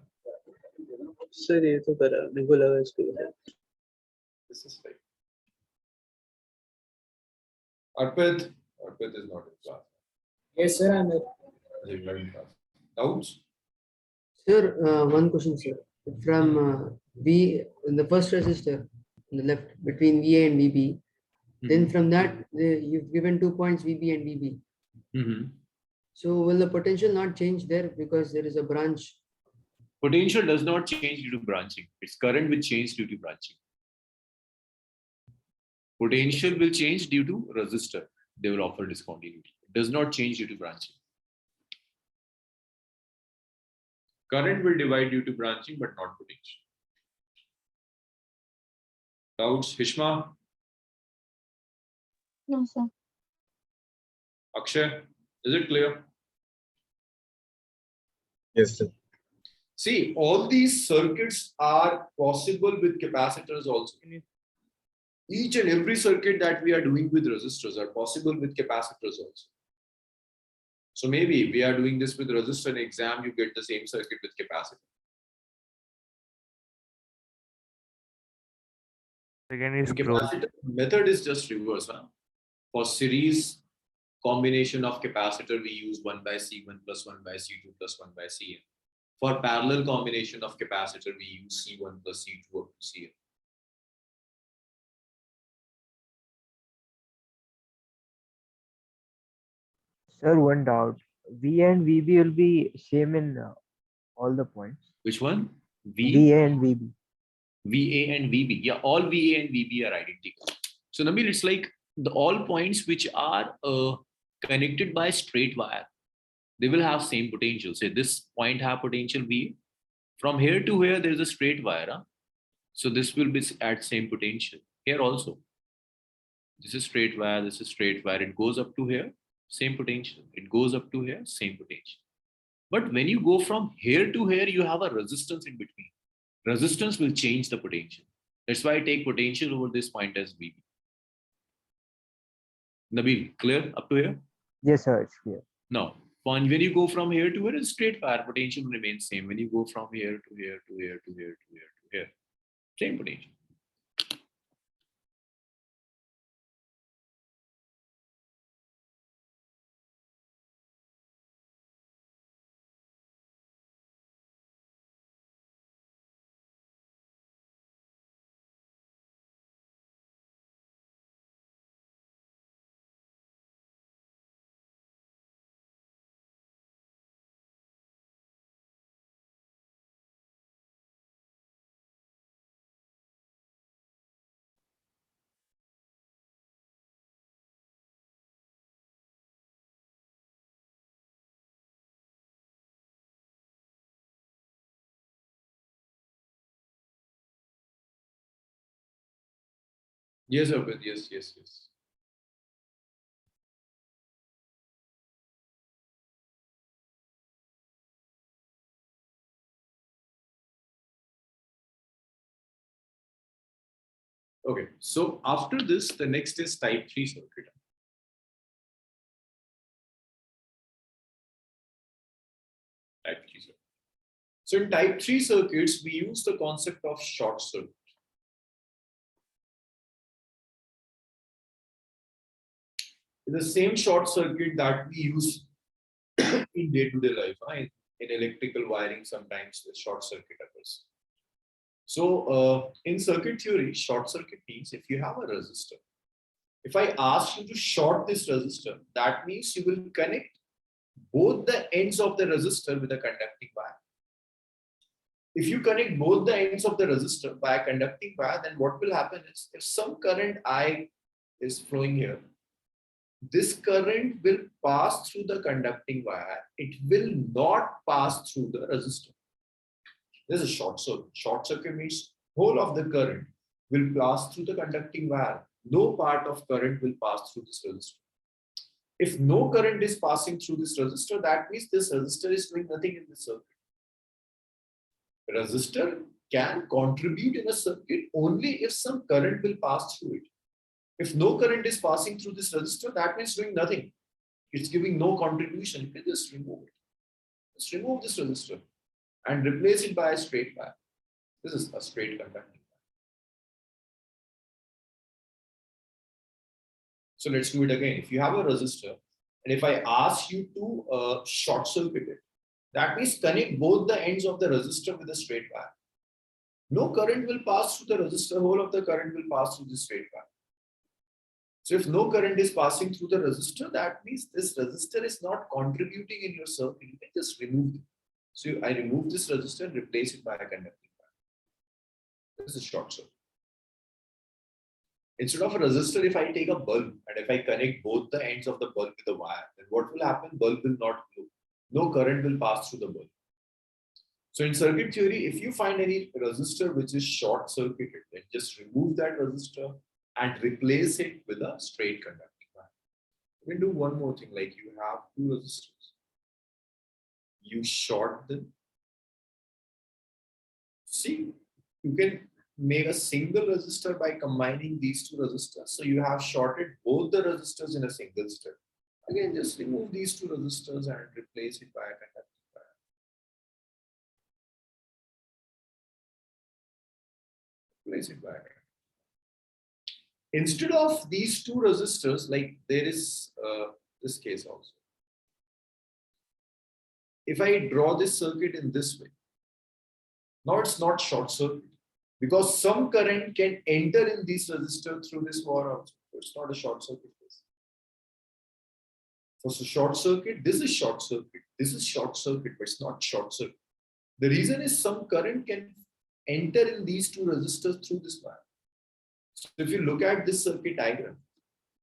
सर ये तो करा, मेरे को लगा इसको।
This is type. Arpit is not in class.
Yes, sir, I'm there.
He is not in class. Doubts?
Sir, one question, sir. From V, in the first resistor on the left between VA and VB, then from that you've given 2 points VB and VB. So will the potential not change there because there is a branch?
Potential does not change due to branching. Its current will change due to branching. Potential will change due to resistor. They will offer discontinuity. It does not change due to branching. Current will divide due to branching, but not potential. Doubts? Hishma?
No, sir.
Akshay? Is it clear?
Yes, sir.
See, all these circuits are possible with capacitors also. Each and every circuit that we are doing with resistors are possible with capacitors also. So maybe we are doing this with resistor in exam, you get the same circuit with capacitor.
Second is
The capacitor method is just reverse. Huh? For series combination of capacitor, we use 1 by C1 plus 1 by C2 plus 1 by Cn. For parallel combination of capacitor, we use C1 plus C2 up to Cn.
Sir, one doubt. V and VB will be same in all the points.
Which one?
VA and VB.
VA and VB. Yeah, all VA and VB are identical. So Nabil, it's like all points which are connected by straight wire, they will have same potential. Say this point have potential V. From here to here, there is a straight wire. Huh? So this will be at same potential. Here also. This is straight wire, this is straight wire. It goes up to here, same potential. It goes up to here, same potential. But when you go from here to here, you have a resistance in between. Resistance will change the potential. That's why I take potential over this point as VB. Nabil, clear up to here?
Yes, sir, it's clear.
Now, when you go from here to here, it's straight wire, potential remains same. When you go from here to here to here to here to here to here, same potential. Yes, Arpit. Yes, yes, yes. Okay, so after this, the next is type 3 circuit. Type 3 circuit. So in type 3 circuits, we use the concept of short circuit. The same short circuit that we use in day-to-day life. In electrical wiring, sometimes the short circuit occurs. So in circuit theory, short circuit means if you have a resistor, if I ask you to short this resistor, that means you will connect both the ends of the resistor with a conducting wire. If you connect both the ends of the resistor by a conducting wire, then what will happen is if some current I is flowing here, this current will pass through the conducting wire. It will not pass through the resistor. This is a short circuit. Short circuit means whole of the current will pass through the conducting wire. No part of current will pass through this resistor. If no current is passing through this resistor, that means this resistor is doing nothing in this circuit. Resistor can contribute in a circuit only if some current will pass through it. If no current is passing through this resistor, that means doing nothing. It's giving no contribution. You can just remove it. Just remove this resistor and replace it by a straight wire. This is a straight conducting wire. So let's do it again. If you have a resistor, and if I ask you to short circuit it, that means connect both the ends of the resistor with a straight wire. No current will pass through the resistor, whole of the current will pass through the straight wire. So if no current is passing through the resistor, that means this resistor is not contributing in your circuit. You can just remove it. So I remove this resistor and replace it by a conducting wire. This is short circuit. Instead of a resistor, if I take a bulb and if I connect both the ends of the bulb with a wire, then what will happen? Bulb will not glow. No current will pass through the bulb. So in circuit theory, if you find any resistor which is short circuited, then just remove that resistor and replace it with a straight conducting wire. We can do one more thing, like you have two resistors. You short them. See, you can make a single resistor by combining these two resistors. So you have shorted both the resistors in a single step. Again, just remove these two resistors and replace it by a conducting wire. Replace it by a conducting wire. Instead of these two resistors, like there is this case also. If I draw this circuit in this way, now it's not short circuit because some current can enter in this resistor through this wire also. So it's not a short circuit case. For short circuit, this is short circuit. This is short circuit, but it's not short circuit. The reason is some current can enter in these two resistors through this wire. So if you look at this circuit diagram,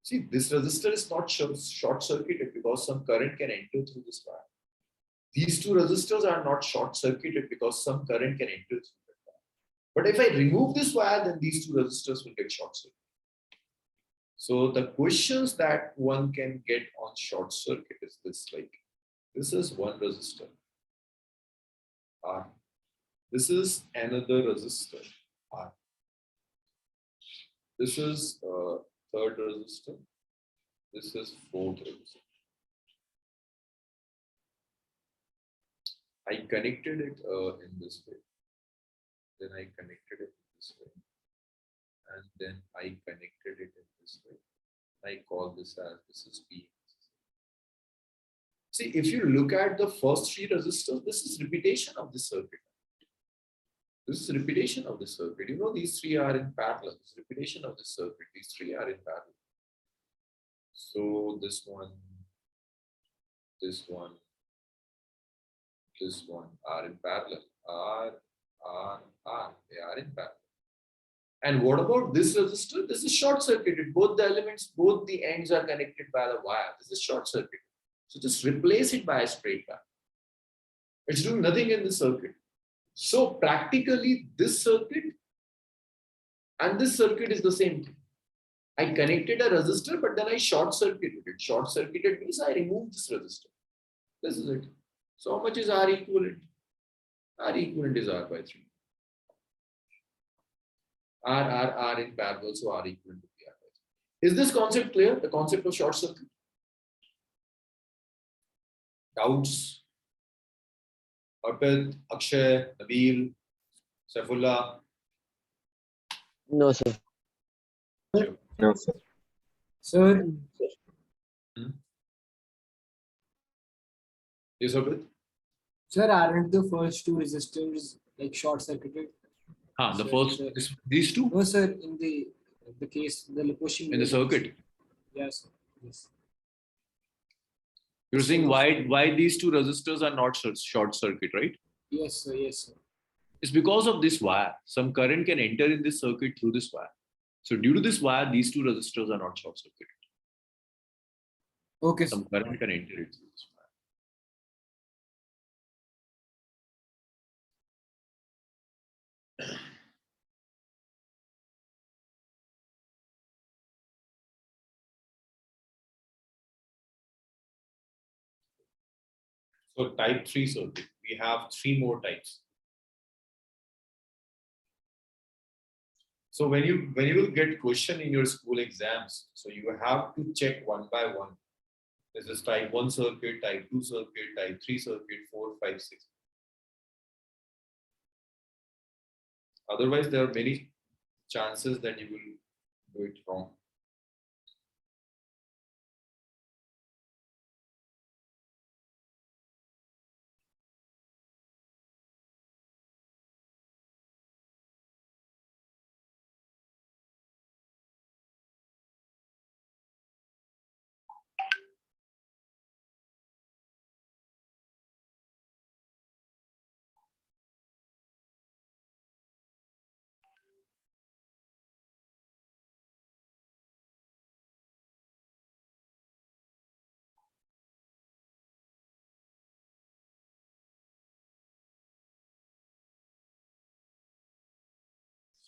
see this resistor is not short circuited because some current can enter through this wire. These two resistors are not short circuited because some current can enter through the wire. But if I remove this wire, then these two resistors will get short circuited. So the questions that one can get on short circuit is this, like this is one resistor R. This is another resistor R. This is third resistor. This is fourth resistor. I connected it in this way. Then I connected it this way. And then I connected it in this way. I call this as this is P. See, if you look at the first three resistors, this is repetition of the circuit. This is repetition of the circuit. You know, these three are in parallel. This repetition of the circuit. These three are in parallel. So this one are in parallel. R. They are in parallel. And what about this resistor? This is short circuited. Both the elements, both the ends are connected by the wire. This is short circuited. So just replace it by a straight wire. It's doing nothing in the circuit. So practically this circuit and this circuit is the same thing. I connected a resistor, but then I short circuited it. Short circuited means I removed this resistor. This is it. So how much is R equivalent? R equivalent is R by 3. R in parallel, so R equivalent to R by 3. Is this concept clear? The concept of short circuit? Doubts? Arpit, Akshay, Nabil, Saifullah?
No, sir.
No, sir.
Sir,
Yes, Arpit?
sir, aren't the first two resistors like short circuited?
The
Sir,
first,
sir.
these two
No, sir, in the case, the pushing.
in the circuit.
Yes, sir. Yes.
You're saying why these two resistors are not short circuit, right?
Yes, sir. Yes, sir.
It's because of this wire. Some current can enter in this circuit through this wire. So due to this wire, these two resistors are not short circuited.
Okay, sir.
Some current can enter it through this wire. So type 3 circuit, we have 3 more types. So when you will get question in your school exams, so you have to check one by one. This is type 1 circuit, type 2 circuit, type 3 circuit, 4, 5, 6. Otherwise, there are many chances that you will do it wrong.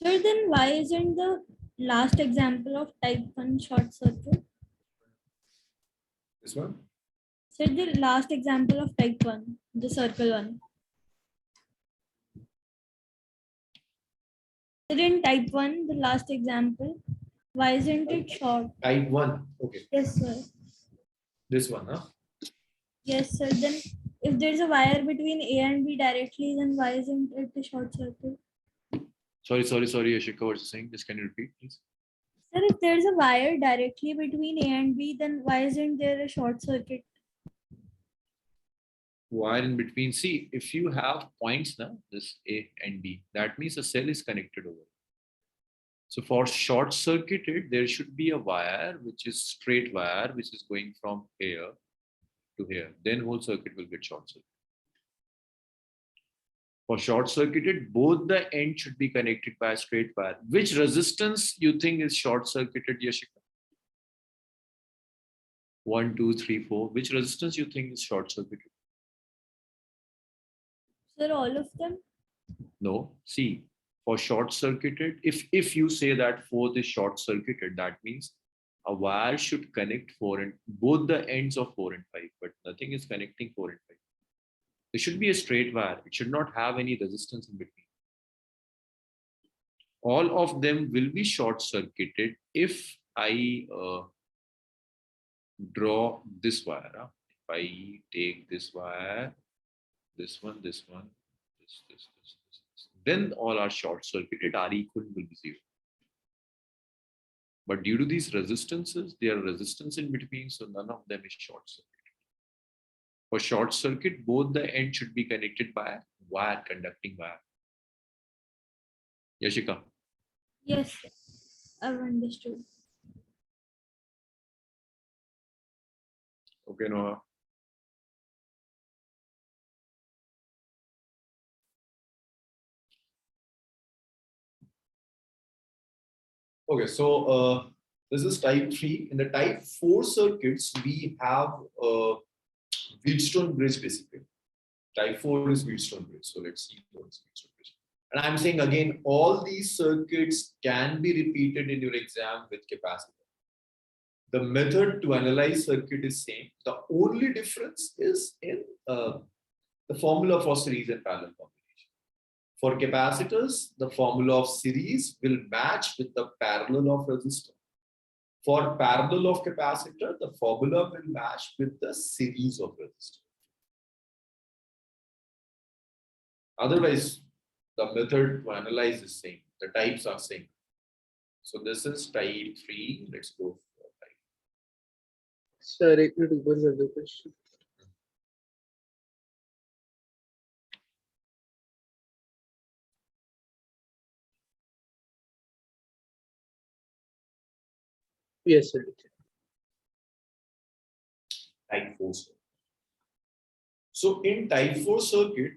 Sir, then why isn't the last example of type 1 short circuit?
This one?
Sir, the last example of type 1, the circle one. Sir, in type 1, the last example, why isn't it short?
Type 1. Okay.
Yes, sir.
This one, huh?
Yes, sir. Then if there's a wire between A and B directly, then why isn't it a short circuit?
Sorry, Ashika, what you're saying? Just can you repeat, please?
Sir, if there's a wire directly between A and B, then why isn't there a short circuit?
Wire in between. See, if you have points now, this A and B, that means a cell is connected over. So for short circuited, there should be a wire, which is straight wire, which is going from here to here. Then whole circuit will get short circuited. For short circuited, both the ends should be connected by a straight wire. Which resistance you think is short circuited, Yashika? 1, 2, 3, 4. Which resistance you think is short circuited?
Sir, all of them?
No. See, for short circuited, if you say that fourth is short circuited, that means a wire should connect 4 and both the ends of 4 and 5, but nothing is connecting 4 and 5. There should be a straight wire. It should not have any resistance in between. All of them will be short circuited if I draw this wire. If I take this wire, this one, this, then all are short circuited. R equivalent will be 0. But due to these resistances, there are resistance in between, so none of them is short circuited. For short circuit, both the ends should be connected by a wire, conducting wire. Yashika.
Yes, sir. I've understood.
Okay, Noah. Okay, so this is type 3. In the type 4 circuits, we have Wheatstone Bridge basically. Type 4 is Wheatstone Bridge. So let's see what is Wheatstone Bridge. And I'm saying again, all these circuits can be repeated in your exam with capacitor. The method to analyze circuit is same. The only difference is in the formula for series and parallel combination. For capacitors, the formula of series will match with the parallel of resistor. For parallel of capacitor, the formula will match with the series of resistor. Otherwise, the method to analyze is same. The types are same. So this is type 3. Let's go for type.
Sir, एक minute ऊपर कर दो question. Yes, sir.
Type 4 circuit. So in type 4 circuit,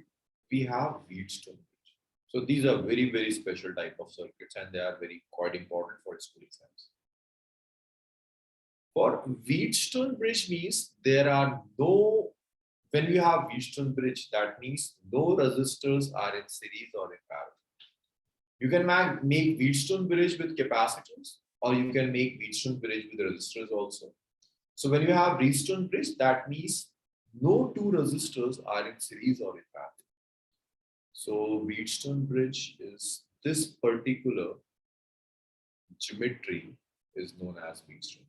we have Wheatstone Bridge. So these are very, very special type of circuits and they are very quite important for school exams. For Wheatstone Bridge means there are no, when you have Wheatstone Bridge, that means no resistors are in series or in parallel. You can make Wheatstone Bridge with capacitors or you can make Wheatstone Bridge with resistors also. So when you have Wheatstone Bridge, that means no two resistors are in series or in parallel. So Wheatstone Bridge is this particular geometry is known as Wheatstone.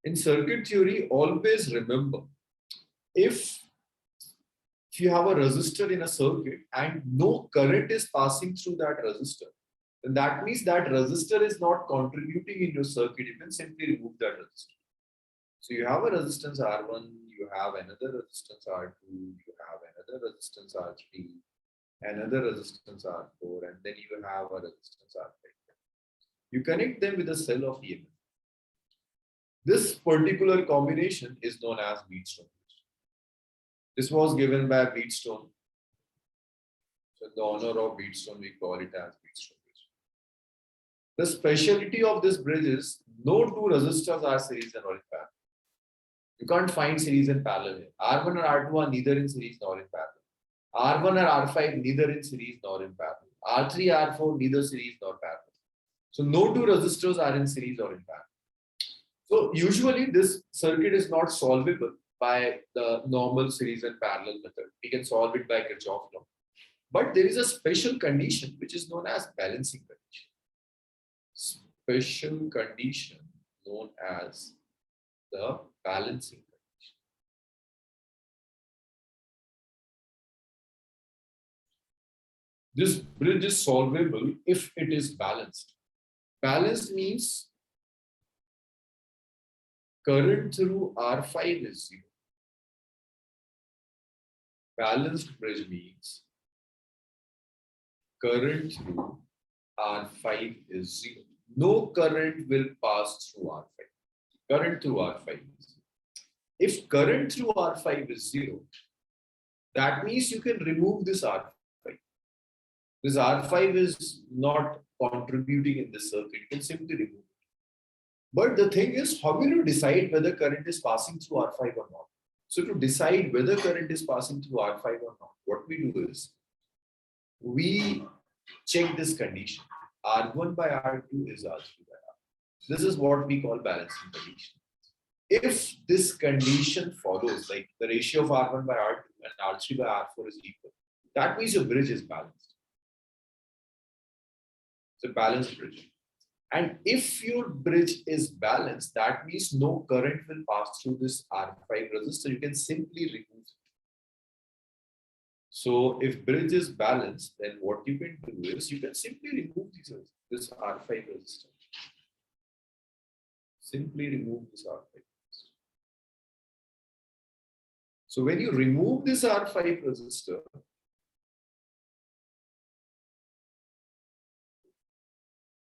In circuit theory, always remember, if you have a resistor in a circuit and no current is passing through that resistor, then that means that resistor is not contributing in your circuit. You can simply remove that resistor. So you have a resistance R1, you have another resistance R2, you have another resistance R3, another resistance R4, and then you have a resistance R5. You connect them with a cell of EMF. This particular combination is known as Wheatstone Bridge. This was given by Wheatstone. So in the honor of Wheatstone, we call it as Wheatstone Bridge. The specialty of this bridge is no two resistors are series and or in parallel. You can't find series and parallel here. R1 or R2 are neither in series nor in parallel. R1 or R5 neither in series nor in parallel. R3, R4 neither series nor parallel. So no two resistors are in series or in parallel. So usually this circuit is not solvable by the normal series and parallel method. We can solve it by Kirchhoff law. But there is a special condition which is known as balancing condition. Special condition known as the balancing condition. This bridge is solvable if it is balanced. Balanced means current through R5 is 0. Balanced bridge means current through R5 is 0. No current will pass through R5. Current through R5 is 0. If current through R5 is 0, that means you can remove this R5. This R5 is not contributing in this circuit. You can simply remove it. But the thing is, how will you decide whether current is passing through R5 or not? So to decide whether current is passing through R5 or not, what we do is, we check this condition. R1 by R2 is R3 by R. This is what we call balancing condition. If this condition follows, like the ratio of R1 by R2 and R3 by R4 is equal, that means your bridge is balanced. It's a balanced bridge. And if your bridge is balanced, that means no current will pass through this R5 resistor. You can simply remove it. So if bridge is balanced, then what you can do is you can simply remove this R5 resistor. Simply remove this R5 resistor. So when you remove this R5 resistor,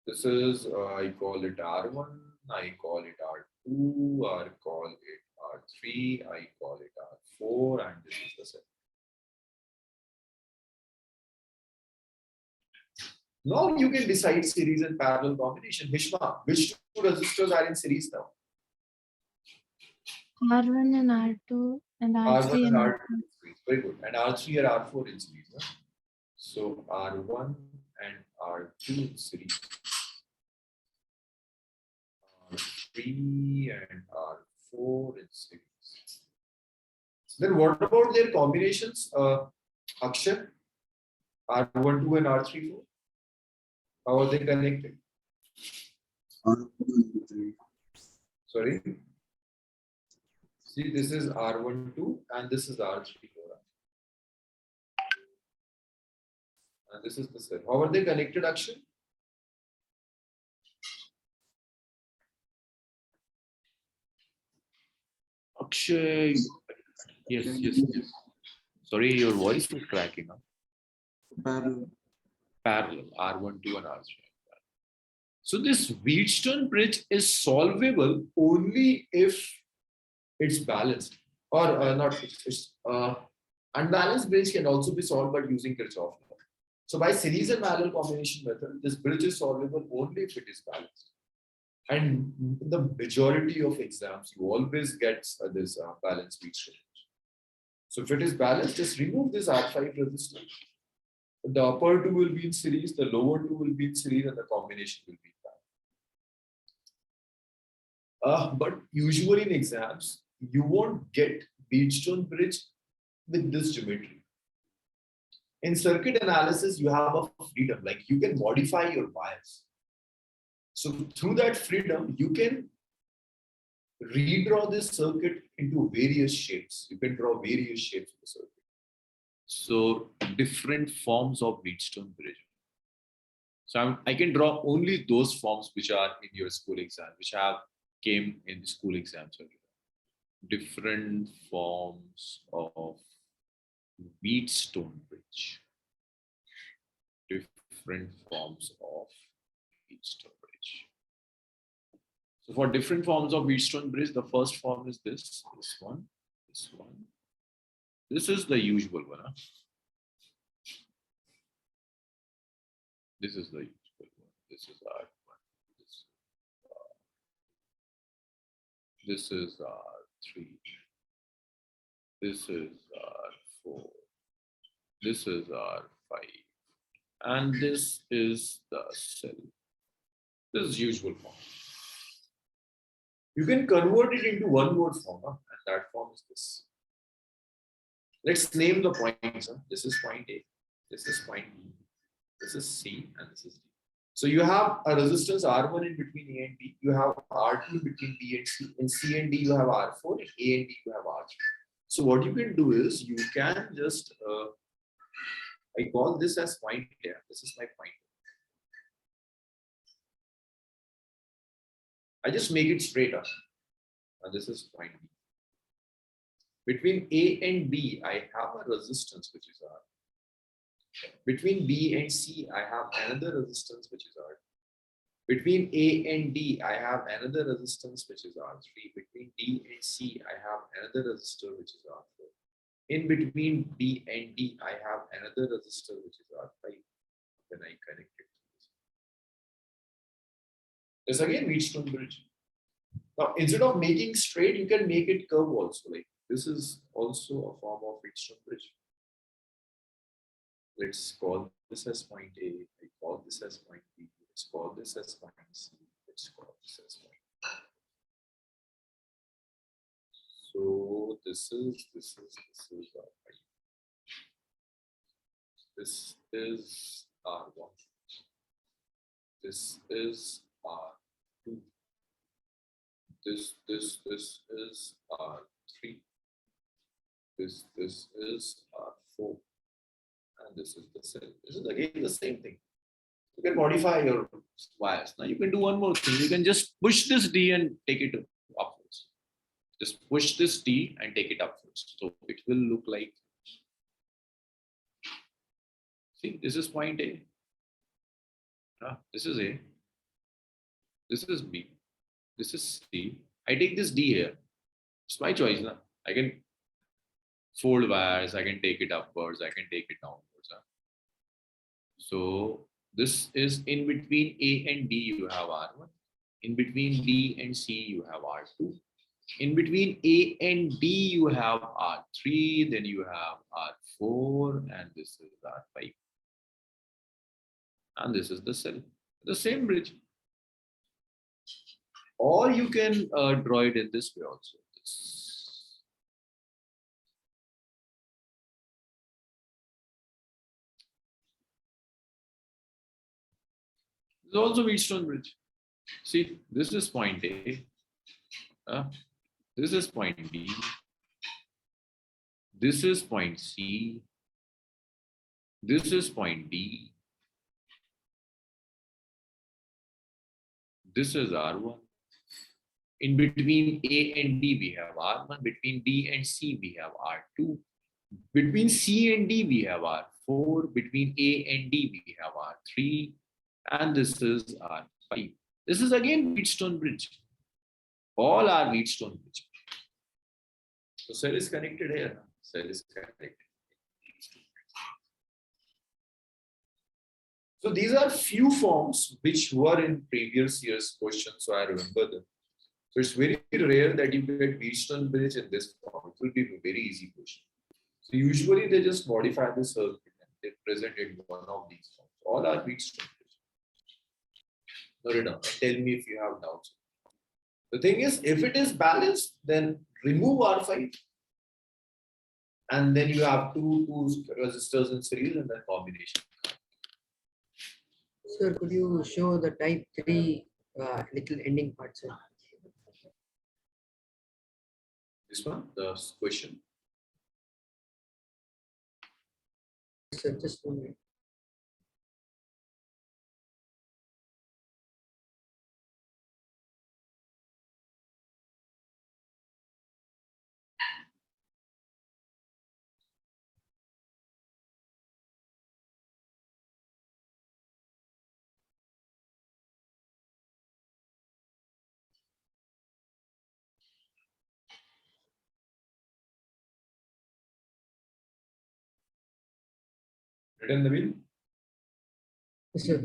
this is, I call it R1, I call it R2, I call it R3, I call it R4, and this is the set. Now you can decide series and parallel combination. Hishma, which two resistors are in series now?
R1 and R2 and R3
R1 and
and
R2
R4.
in series. Very good. And R3 and R4 in series. Huh? So R1 and R2 in series. R3 and R4 in series. Then what about their combinations? Akshay, R12 and R34. How are they connected? Sorry. See, this is R12 and this is R34. And this is the cell. How are they connected, Akshay? Akshay. Yes. Sorry, your voice is cracking up. Parallel, R12 and R3. So this Wheatstone bridge is solvable only if it's balanced, or not. Unbalanced bridge can also be solved by using Kirchhoff law. So by series and parallel combination method, this bridge is solvable only if it is balanced. And in the majority of exams, you always get this balanced Wheatstone bridge. So if it is balanced, just remove this R5 resistor. The upper two will be in series, the lower two will be in series, and the combination will be in parallel. But usually in exams, you won't get Wheatstone Bridge with this geometry. In circuit analysis, you have a freedom, like you can modify your bias. So through that freedom, you can redraw this circuit into various shapes. You can draw various shapes of the circuit. So different forms of Wheatstone Bridge. So I can draw only those forms which are in your school exam, which have came in the school exams. Different forms of Wheatstone Bridge. Different forms of Wheatstone Bridge. So for different forms of Wheatstone Bridge, the first form is this one, this one. This is the usual one. Huh? This is the usual one. This is R1. This is R3. This is R4. This is R5. And this is the cell. This is usual form. You can convert it into one word form, and that form is this. Let's name the points. This is point A, this is point B, this is C, and this is D. So you have a resistance R1 in between A and B. You have R2 in between B and C. In C and D, you have R4. In A and D, you have R3. So what you can do is you can just, I call this as point A. This is my point. I just make it straight up. And this is point B. Between A and B, I have a resistance which is R. Between B and C, I have another resistance which is R. Between A and D, I have another resistance which is R3. Between D and C, I have another resistor which is R4. In between B and D, I have another resistor which is R5. Then I connect it. This again Wheatstone Bridge. Now, instead of making straight, you can make it curve also. Like this is also a form of Wheatstone Bridge. Let's call this as point A. I call this as point B. Let's call this as point C. Let's call this as point B. So this is R5. This is R1. This is R2. This is R3. This is R4. And this is the cell. This is again the same thing. You can modify your wires. Now you can do one more thing. You can just push this D and take it upwards. Just push this D and take it upwards. So it will look like, see, this is point A. This is A. This is B. This is C. I take this D here. It's my choice. Nah? I can fold wires. I can take it upwards. I can take it downwards. So this is in between A and D, you have R1. In between D and C, you have R2. In between A and D, you have R3. Then you have R4. And this is R5. And this is the cell. The same bridge. Or you can draw it in this way also. This is also Wheatstone Bridge. See, this is point A. This is point B. This is point C. This is point D. This is R1. In between A and D, we have R1. Between D and C, we have R2. Between C and D, we have R4. Between A and D, we have R3. And this is R5. This is again Wheatstone Bridge. All are Wheatstone Bridge. So cell is connected here. Cell is connected. So these are few forms which were in previous year's questions, so I remember them. So it's very rare that you get Wheatstone Bridge in this form. It will be a very easy question. So usually they just modify the circuit and present in one of these forms. All are Wheatstone Bridge. Note it down. Tell me if you have doubts. The thing is, if it is balanced, then remove R5. And then you have two resistors in series and then combination.
Sir, could you show the type 3 little ending part, sir?
This one, the question.
Sir, just 1 minute.
Written Nabil?
Yes, sir.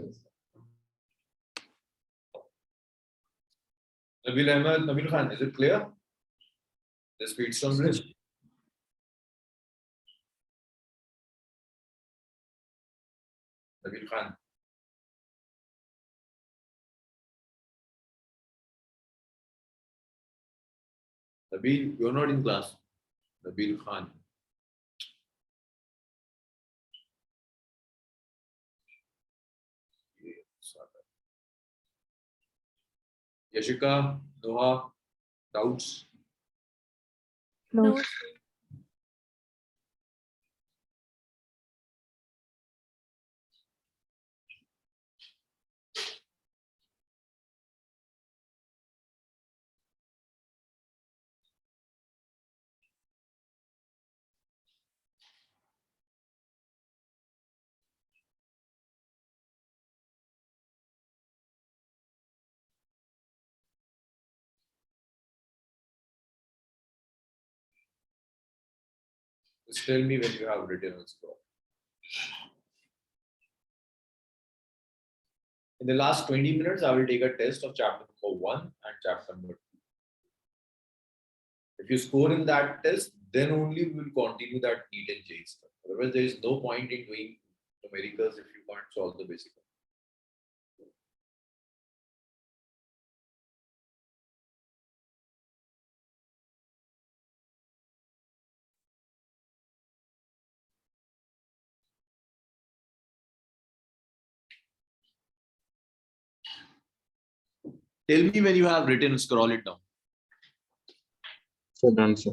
Nabil Ahmed, Nabil Khan, is it clear? The Wheatstone Bridge. Nabil Khan. Nabil, you're not in class. Nabil Khan. Yashika, Noah, doubts?
No.
Just tell me when you have written on score. In the last 20 minutes, I will take a test of chapter number 1 and chapter number 2. If you score in that test, then only we will continue that NEET and JEE stuff. Otherwise, there is no point in doing numericals if you can't solve the basic. Tell me when you have written, scroll it down.
So done, sir.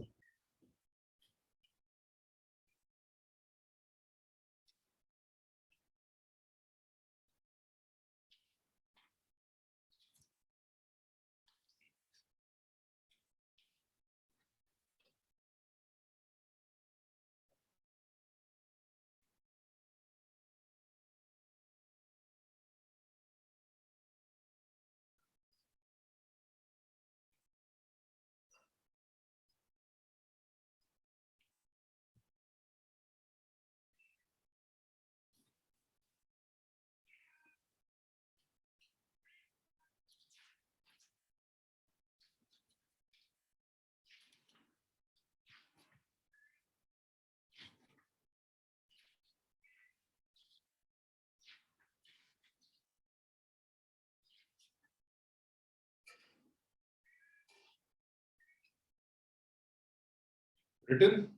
Written?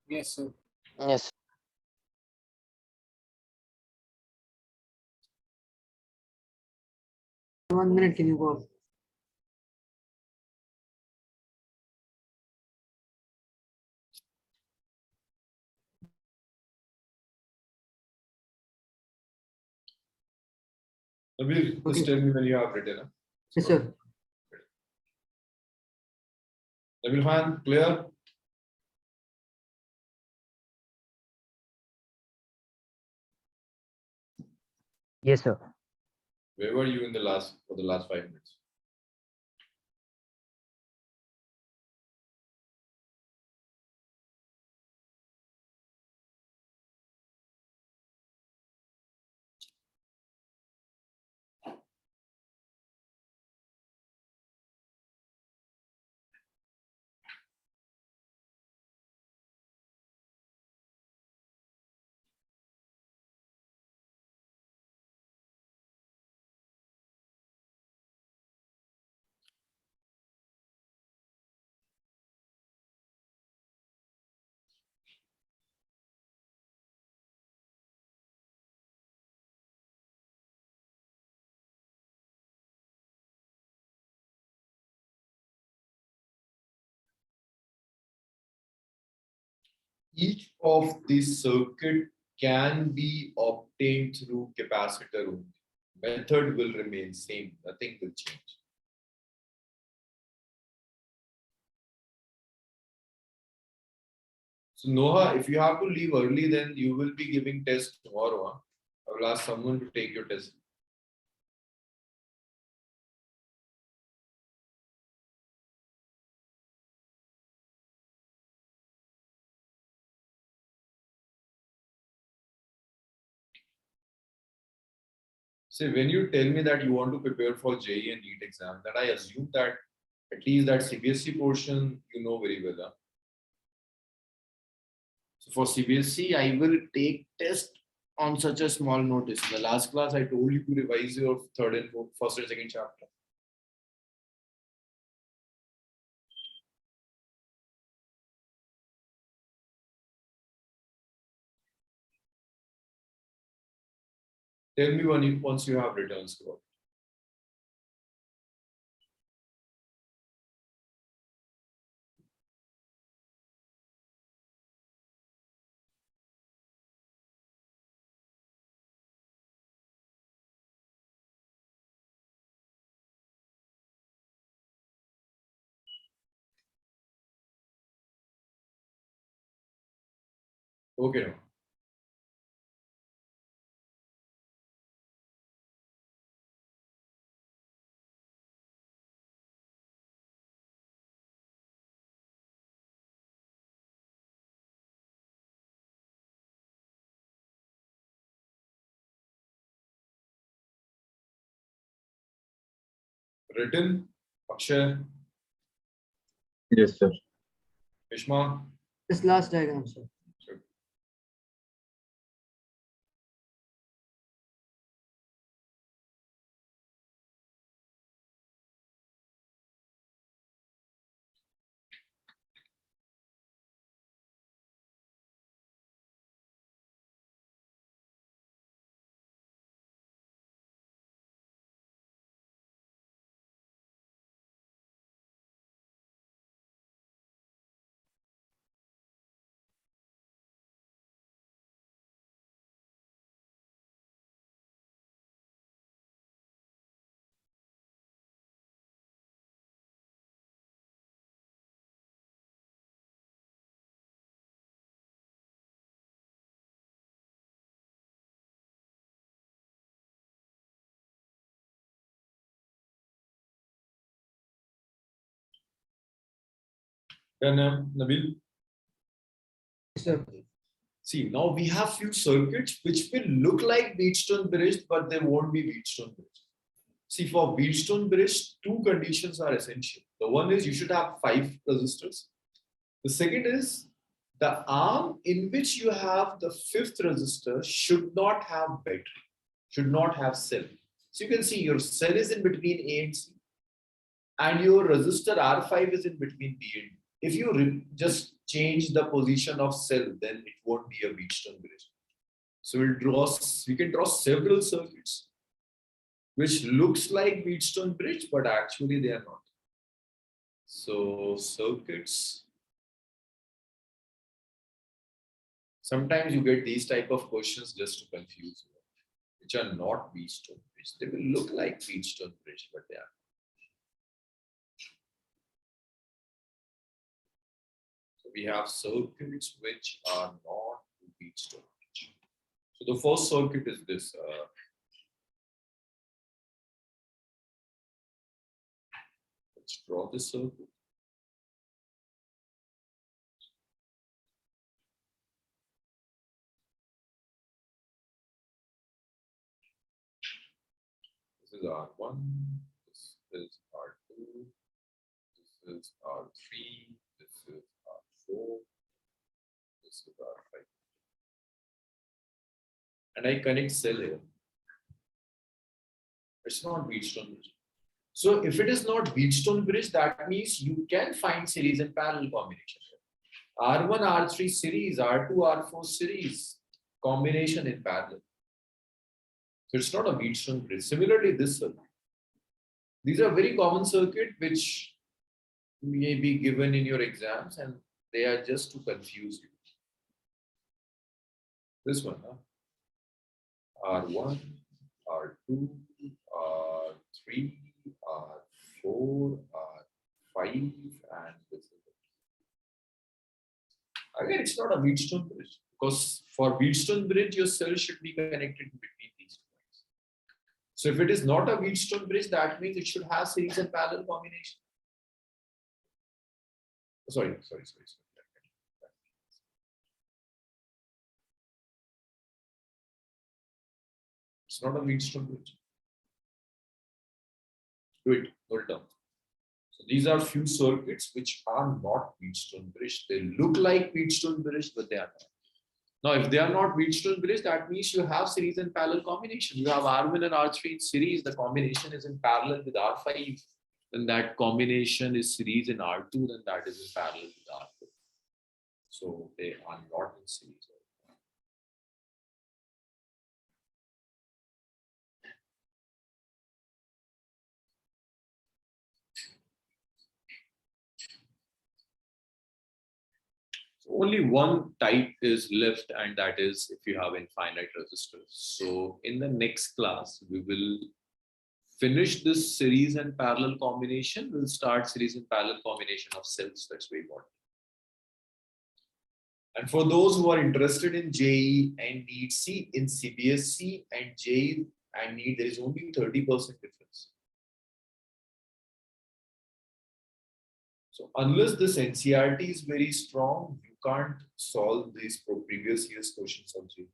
Yes, sir.
Yes.
One minute, can you go up?
Nabil, just
Okay.
tell me when you have written. Huh?
Yes, sir.
Nabil Khan, clear?
Yes, sir.
Where were you in the last 5 minutes? each of these circuit can be obtained through capacitor only. Method will remain same, nothing will change. So Noha, if you have to leave early, then you will be giving test tomorrow. Huh? I will ask someone to take your test. See, when you tell me that you want to prepare for JEE and NEET exam, that I assume that at least that CBSE portion you know very well. Huh? So for CBSE, I will take test on such a small notice. In the last class, I told you to revise your third and first and second chapter. Tell me once you have written score. Okay, now. Written, Akshay,
Yes, sir.
Vishma.
This last diagram, sir.
Then Nabil.
Sir.
See, now we have few circuits which will look like Wheatstone Bridge, but they won't be Wheatstone Bridge. See, for Wheatstone Bridge, two conditions are essential. The one is you should have 5 resistors. The second is the arm in which you have the 5th resistor should not have battery, should not have cell. So you can see your cell is in between A and C, and your resistor R5 is in between B and D. If you just change the position of cell, then it won't be a Wheatstone Bridge. So we can draw several circuits which looks like Wheatstone Bridge, but actually they are not. So circuits. Sometimes you get these type of questions just to confuse you, which are not Wheatstone Bridge. They will look like Wheatstone Bridge, but they are. So we have circuits which are not Wheatstone Bridge. So the first circuit is this. Let's draw this circuit. This is R1, this is R2, this is R3, this is R4, this is R5. And I connect cell here. It's not Wheatstone Bridge. So if it is not Wheatstone Bridge, that means you can find series and parallel combination. R1, R3 series, R2, R4 series, combination in parallel. So it's not a Wheatstone Bridge. Similarly, this circuit. These are very common circuit which may be given in your exams, and they are just to confuse you. This one, huh? R1, R2, R3, R4, R5, and this is it. Again, it's not a Wheatstone bridge because for Wheatstone bridge, your cell should be connected between these two points. So if it is not a Wheatstone bridge, that means it should have series and parallel combination. Sorry. It's not a Wheatstone bridge. Do it, note down. So these are few circuits which are not Wheatstone bridge. They look like Wheatstone bridge, but they are not. Now, if they are not Wheatstone bridge, that means you have series and parallel combination. You have R1 and R3 in series. The combination is in parallel with R5. Then that combination is series in R2. Then that is in parallel with R4. So they are not in series. Only one type is left, and that is if you have infinite resistors. So in the next class, we will finish this series and parallel combination. We'll start series and parallel combination of cells. That's very important. And for those who are interested in JE and NEET, see in CBSE and JE and NEET, there is only 30% difference. So unless this NCERT is very strong, you can't solve these previous year's questions of JE.